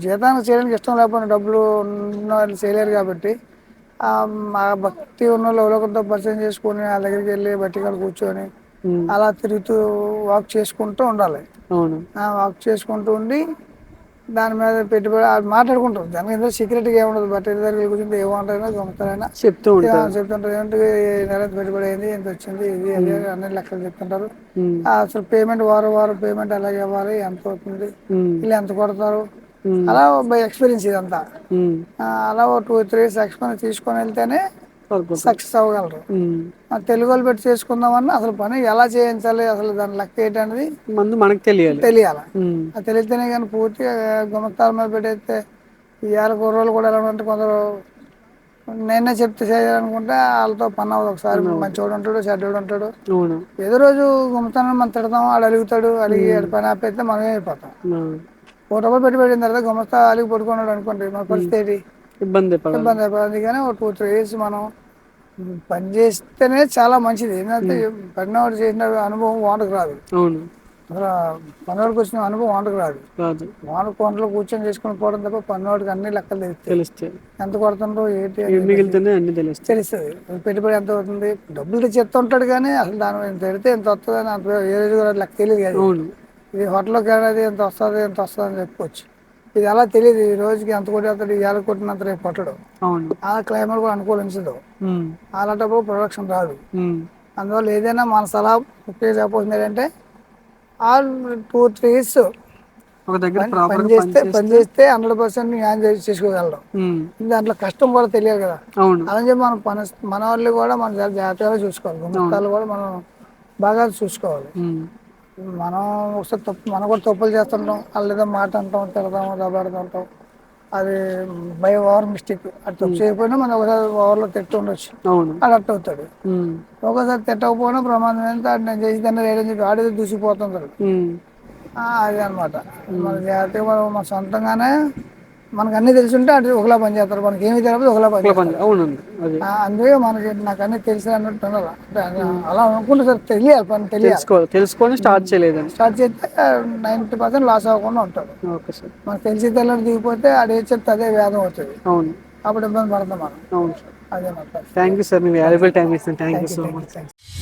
జీతానికి చేయడానికి ఇష్టం లేకపోయినా డబ్బులు ఉన్న వాళ్ళు చేయలేరు కాబట్టి మా భక్తి ఉన్న వాళ్ళు ఎవరో కొంత పరిచయం చేసుకొని వాళ్ళ దగ్గరికి వెళ్ళి బట్టి కాడ కూర్చొని అలా తిరుగుతూ వాక్ చేసుకుంటూ ఉండాలి. అవును. వర్క్ చేసుకుంటూ ఉండి దాని మీద పెట్టుబడి మాట్లాడుకుంటారు. దాని మీద సీక్రెట్గా ఏముండదు. బట్ ఇద్దరు కూర్చుంటే ఏమంటారైనా గొప్పతనైనా చెప్తూ ఉంటారు. చెప్తుంటారు. ఏంటి నెల పెట్టుబడి అయింది, ఎంత వచ్చింది, ఇది అది అని అన్ని లెక్కలు చెప్తుంటారు. ఉమ్, అసలు పేమెంట్ వారం పేమెంట్ ఎలా ఇవ్వాలి, ఎంత అవుతుంది, ఉమ్, వీళ్ళు ఎంత కొడతారు, ఉమ్, అలా బై ఎక్స్పీరియన్స్ ఇదంతా. ఉమ్, అలా ఒక 2-3 ఇయర్స్ ఎక్స్పీరియన్స్ తీసుకొని వెళ్తేనే సరిపోతుంది. సక్సెస్ అవ్వగలరు. ఉమ్, తెలుగు వాళ్ళు పెట్టి చేసుకుందామన్నా అసలు పని ఎలా చేయించాలి, అసలు దాని లెక్క ఏంటనేది ముందు మనకు తెలియాలి. తెలియాలి. ఉమ్, అది తెలిస్తేనే కానీ పూర్తిగా గుమస్తాల మీద పెట్టేస్తే ఇవాళ కుర్రోళ్ళు కూడా ఎలా అంటే కొందరు నేనే చెప్తే చేయాలనుకుంటే వాళ్ళతో పని అవ్వదు. ఒకసారి మంచోడు ఉంటాడు, చెడ్డోడు ఉంటాడు. అవును. ఏదో రోజు గుమస్తాను మనం తిడతాం, వాడు అలుగుతాడు, అలిగి పని ఆపేస్తే మనమే అయిపోతాం. ఒక డబ్బులు పెట్టి పెట్టిన తర్వాత గుమస్తా అలిగి పడుకున్నాడు అనుకోండి, మన పరిస్థితి ఏంటి? ఇబ్బంది పడాలి. ఇబ్బంది అయిపోతుంది. అందుకని ఒక 2-3 ఇయర్స్ మనం పని చేస్తేనే చాలా మంచిది. ఏంటంటే పనివాడు చేసిన అనుభవం వాడుకు రాదు. అవును. అసలు పనివాడికి వచ్చిన అనుభవం వాడుకు రాదు. రాదు. వాడు కొండలో కూర్చొని చేసుకుని పోవడం తప్ప పనివాడికి అన్ని లెక్కలు తెలుస్తాయి. తెలుస్తాయి. ఎంత కొడుతుండ్రో ఏంటి ఏం మిగులుతుంది అన్ని తెలుస్తాయి. తెలుస్తుంది. పెట్టుబడి ఎంత అవుతుంది, డబ్బులు తెచ్చి చెప్తుంటాడు కానీ అసలు దాని మీద పెడితే ఎంత వస్తుంది అని అంత ఏ రోజు కూడా లెక్క తెలియదు కదా. అవును. ఇది హోటల్లోకి అనేది ఎంత వస్తుంది అని చెప్పుకోవచ్చు. ఇది అలా తెలియదు. ఈ రోజుకి ఎంత కొట్టేస్తాడు, ఇవాళ కొట్టినంత రేపు కొట్టడు. అవును. ఆ క్లైమేట్ కూడా అనుకూలించదు. ఉమ్, అలాంటప్పుడు ప్రొడక్షన్ రాదు. ఉమ్, అందువల్ల ఏదైనా మన సలహా ముఖ్యంగా చెప్పాల్సింది ఏంటంటే ఆల్ 2-3 ఇయర్స్ ఒక దగ్గర పని ప్రాపర్ గా పని చేస్తే 100% న్యాయం చేసుకోగలరు. దాంట్లో కష్టం కూడా తెలియదు కదా. అవును. అలా చెప్పి మన వాళ్ళు కూడా మనం చాలా జాగ్రత్తగా చూసుకోవాలి. గుమస్తాలు కూడా మనం బాగా చూసుకోవాలి. మనం ఒకసారి మనం కూడా తప్పులు చేస్తుంటాం, వాళ్ళు ఏదో మాట అంటాం, తిడతాం, దెబ్బలాడుతుంటాం. అది బై ఓవర్ మిస్టేక్. అది తప్పు చేయకపోయినా మనం ఒకసారి ఓవర్లో తిట్టు ఉండొచ్చు, అవును. అది అట్ట అవుతాడు. ఒకసారి తిట్టకపోయినా ప్రమాదం ఏంటో నేను చేసి దాన్ని లేదని చెప్పి ఆడేది దూసిపోతుంటాడు. అది అనమాట. మన జాగ్రత్తగా మనం మన సొంతంగానే మనకు అన్ని తెలుసుంటే అటు ఒకలా పని చేస్తారు, మనకి ఏమి తెలియదు ఒకలా పని చేస్తారు. అవునండి. అది అందుకే మనకి నాకు అన్ని తెలిసి అన్నట్టు ఉండాలి. అంటే అలా అనుకుంటే సార్ తెలియాలి, పని తెలియాలి. తెలుసుకొని స్టార్ట్ చేయలేదండి. స్టార్ట్ చేస్తే 90% లాస్ అవ్వకుండా ఉంటాడు. Okay sir. మనకు తెలిసి తెల్లని దిగిపోతే అది ఏ చెప్తే అదే వేదం అవుతుంది. అవును. అప్పుడు ఇబ్బంది పడతాం మనం. అవును సార్. అదే మాట. Thank you sir. మీ వాల్యుబుల్ టైం ఇస్తాను. Thank you so much. Thank you.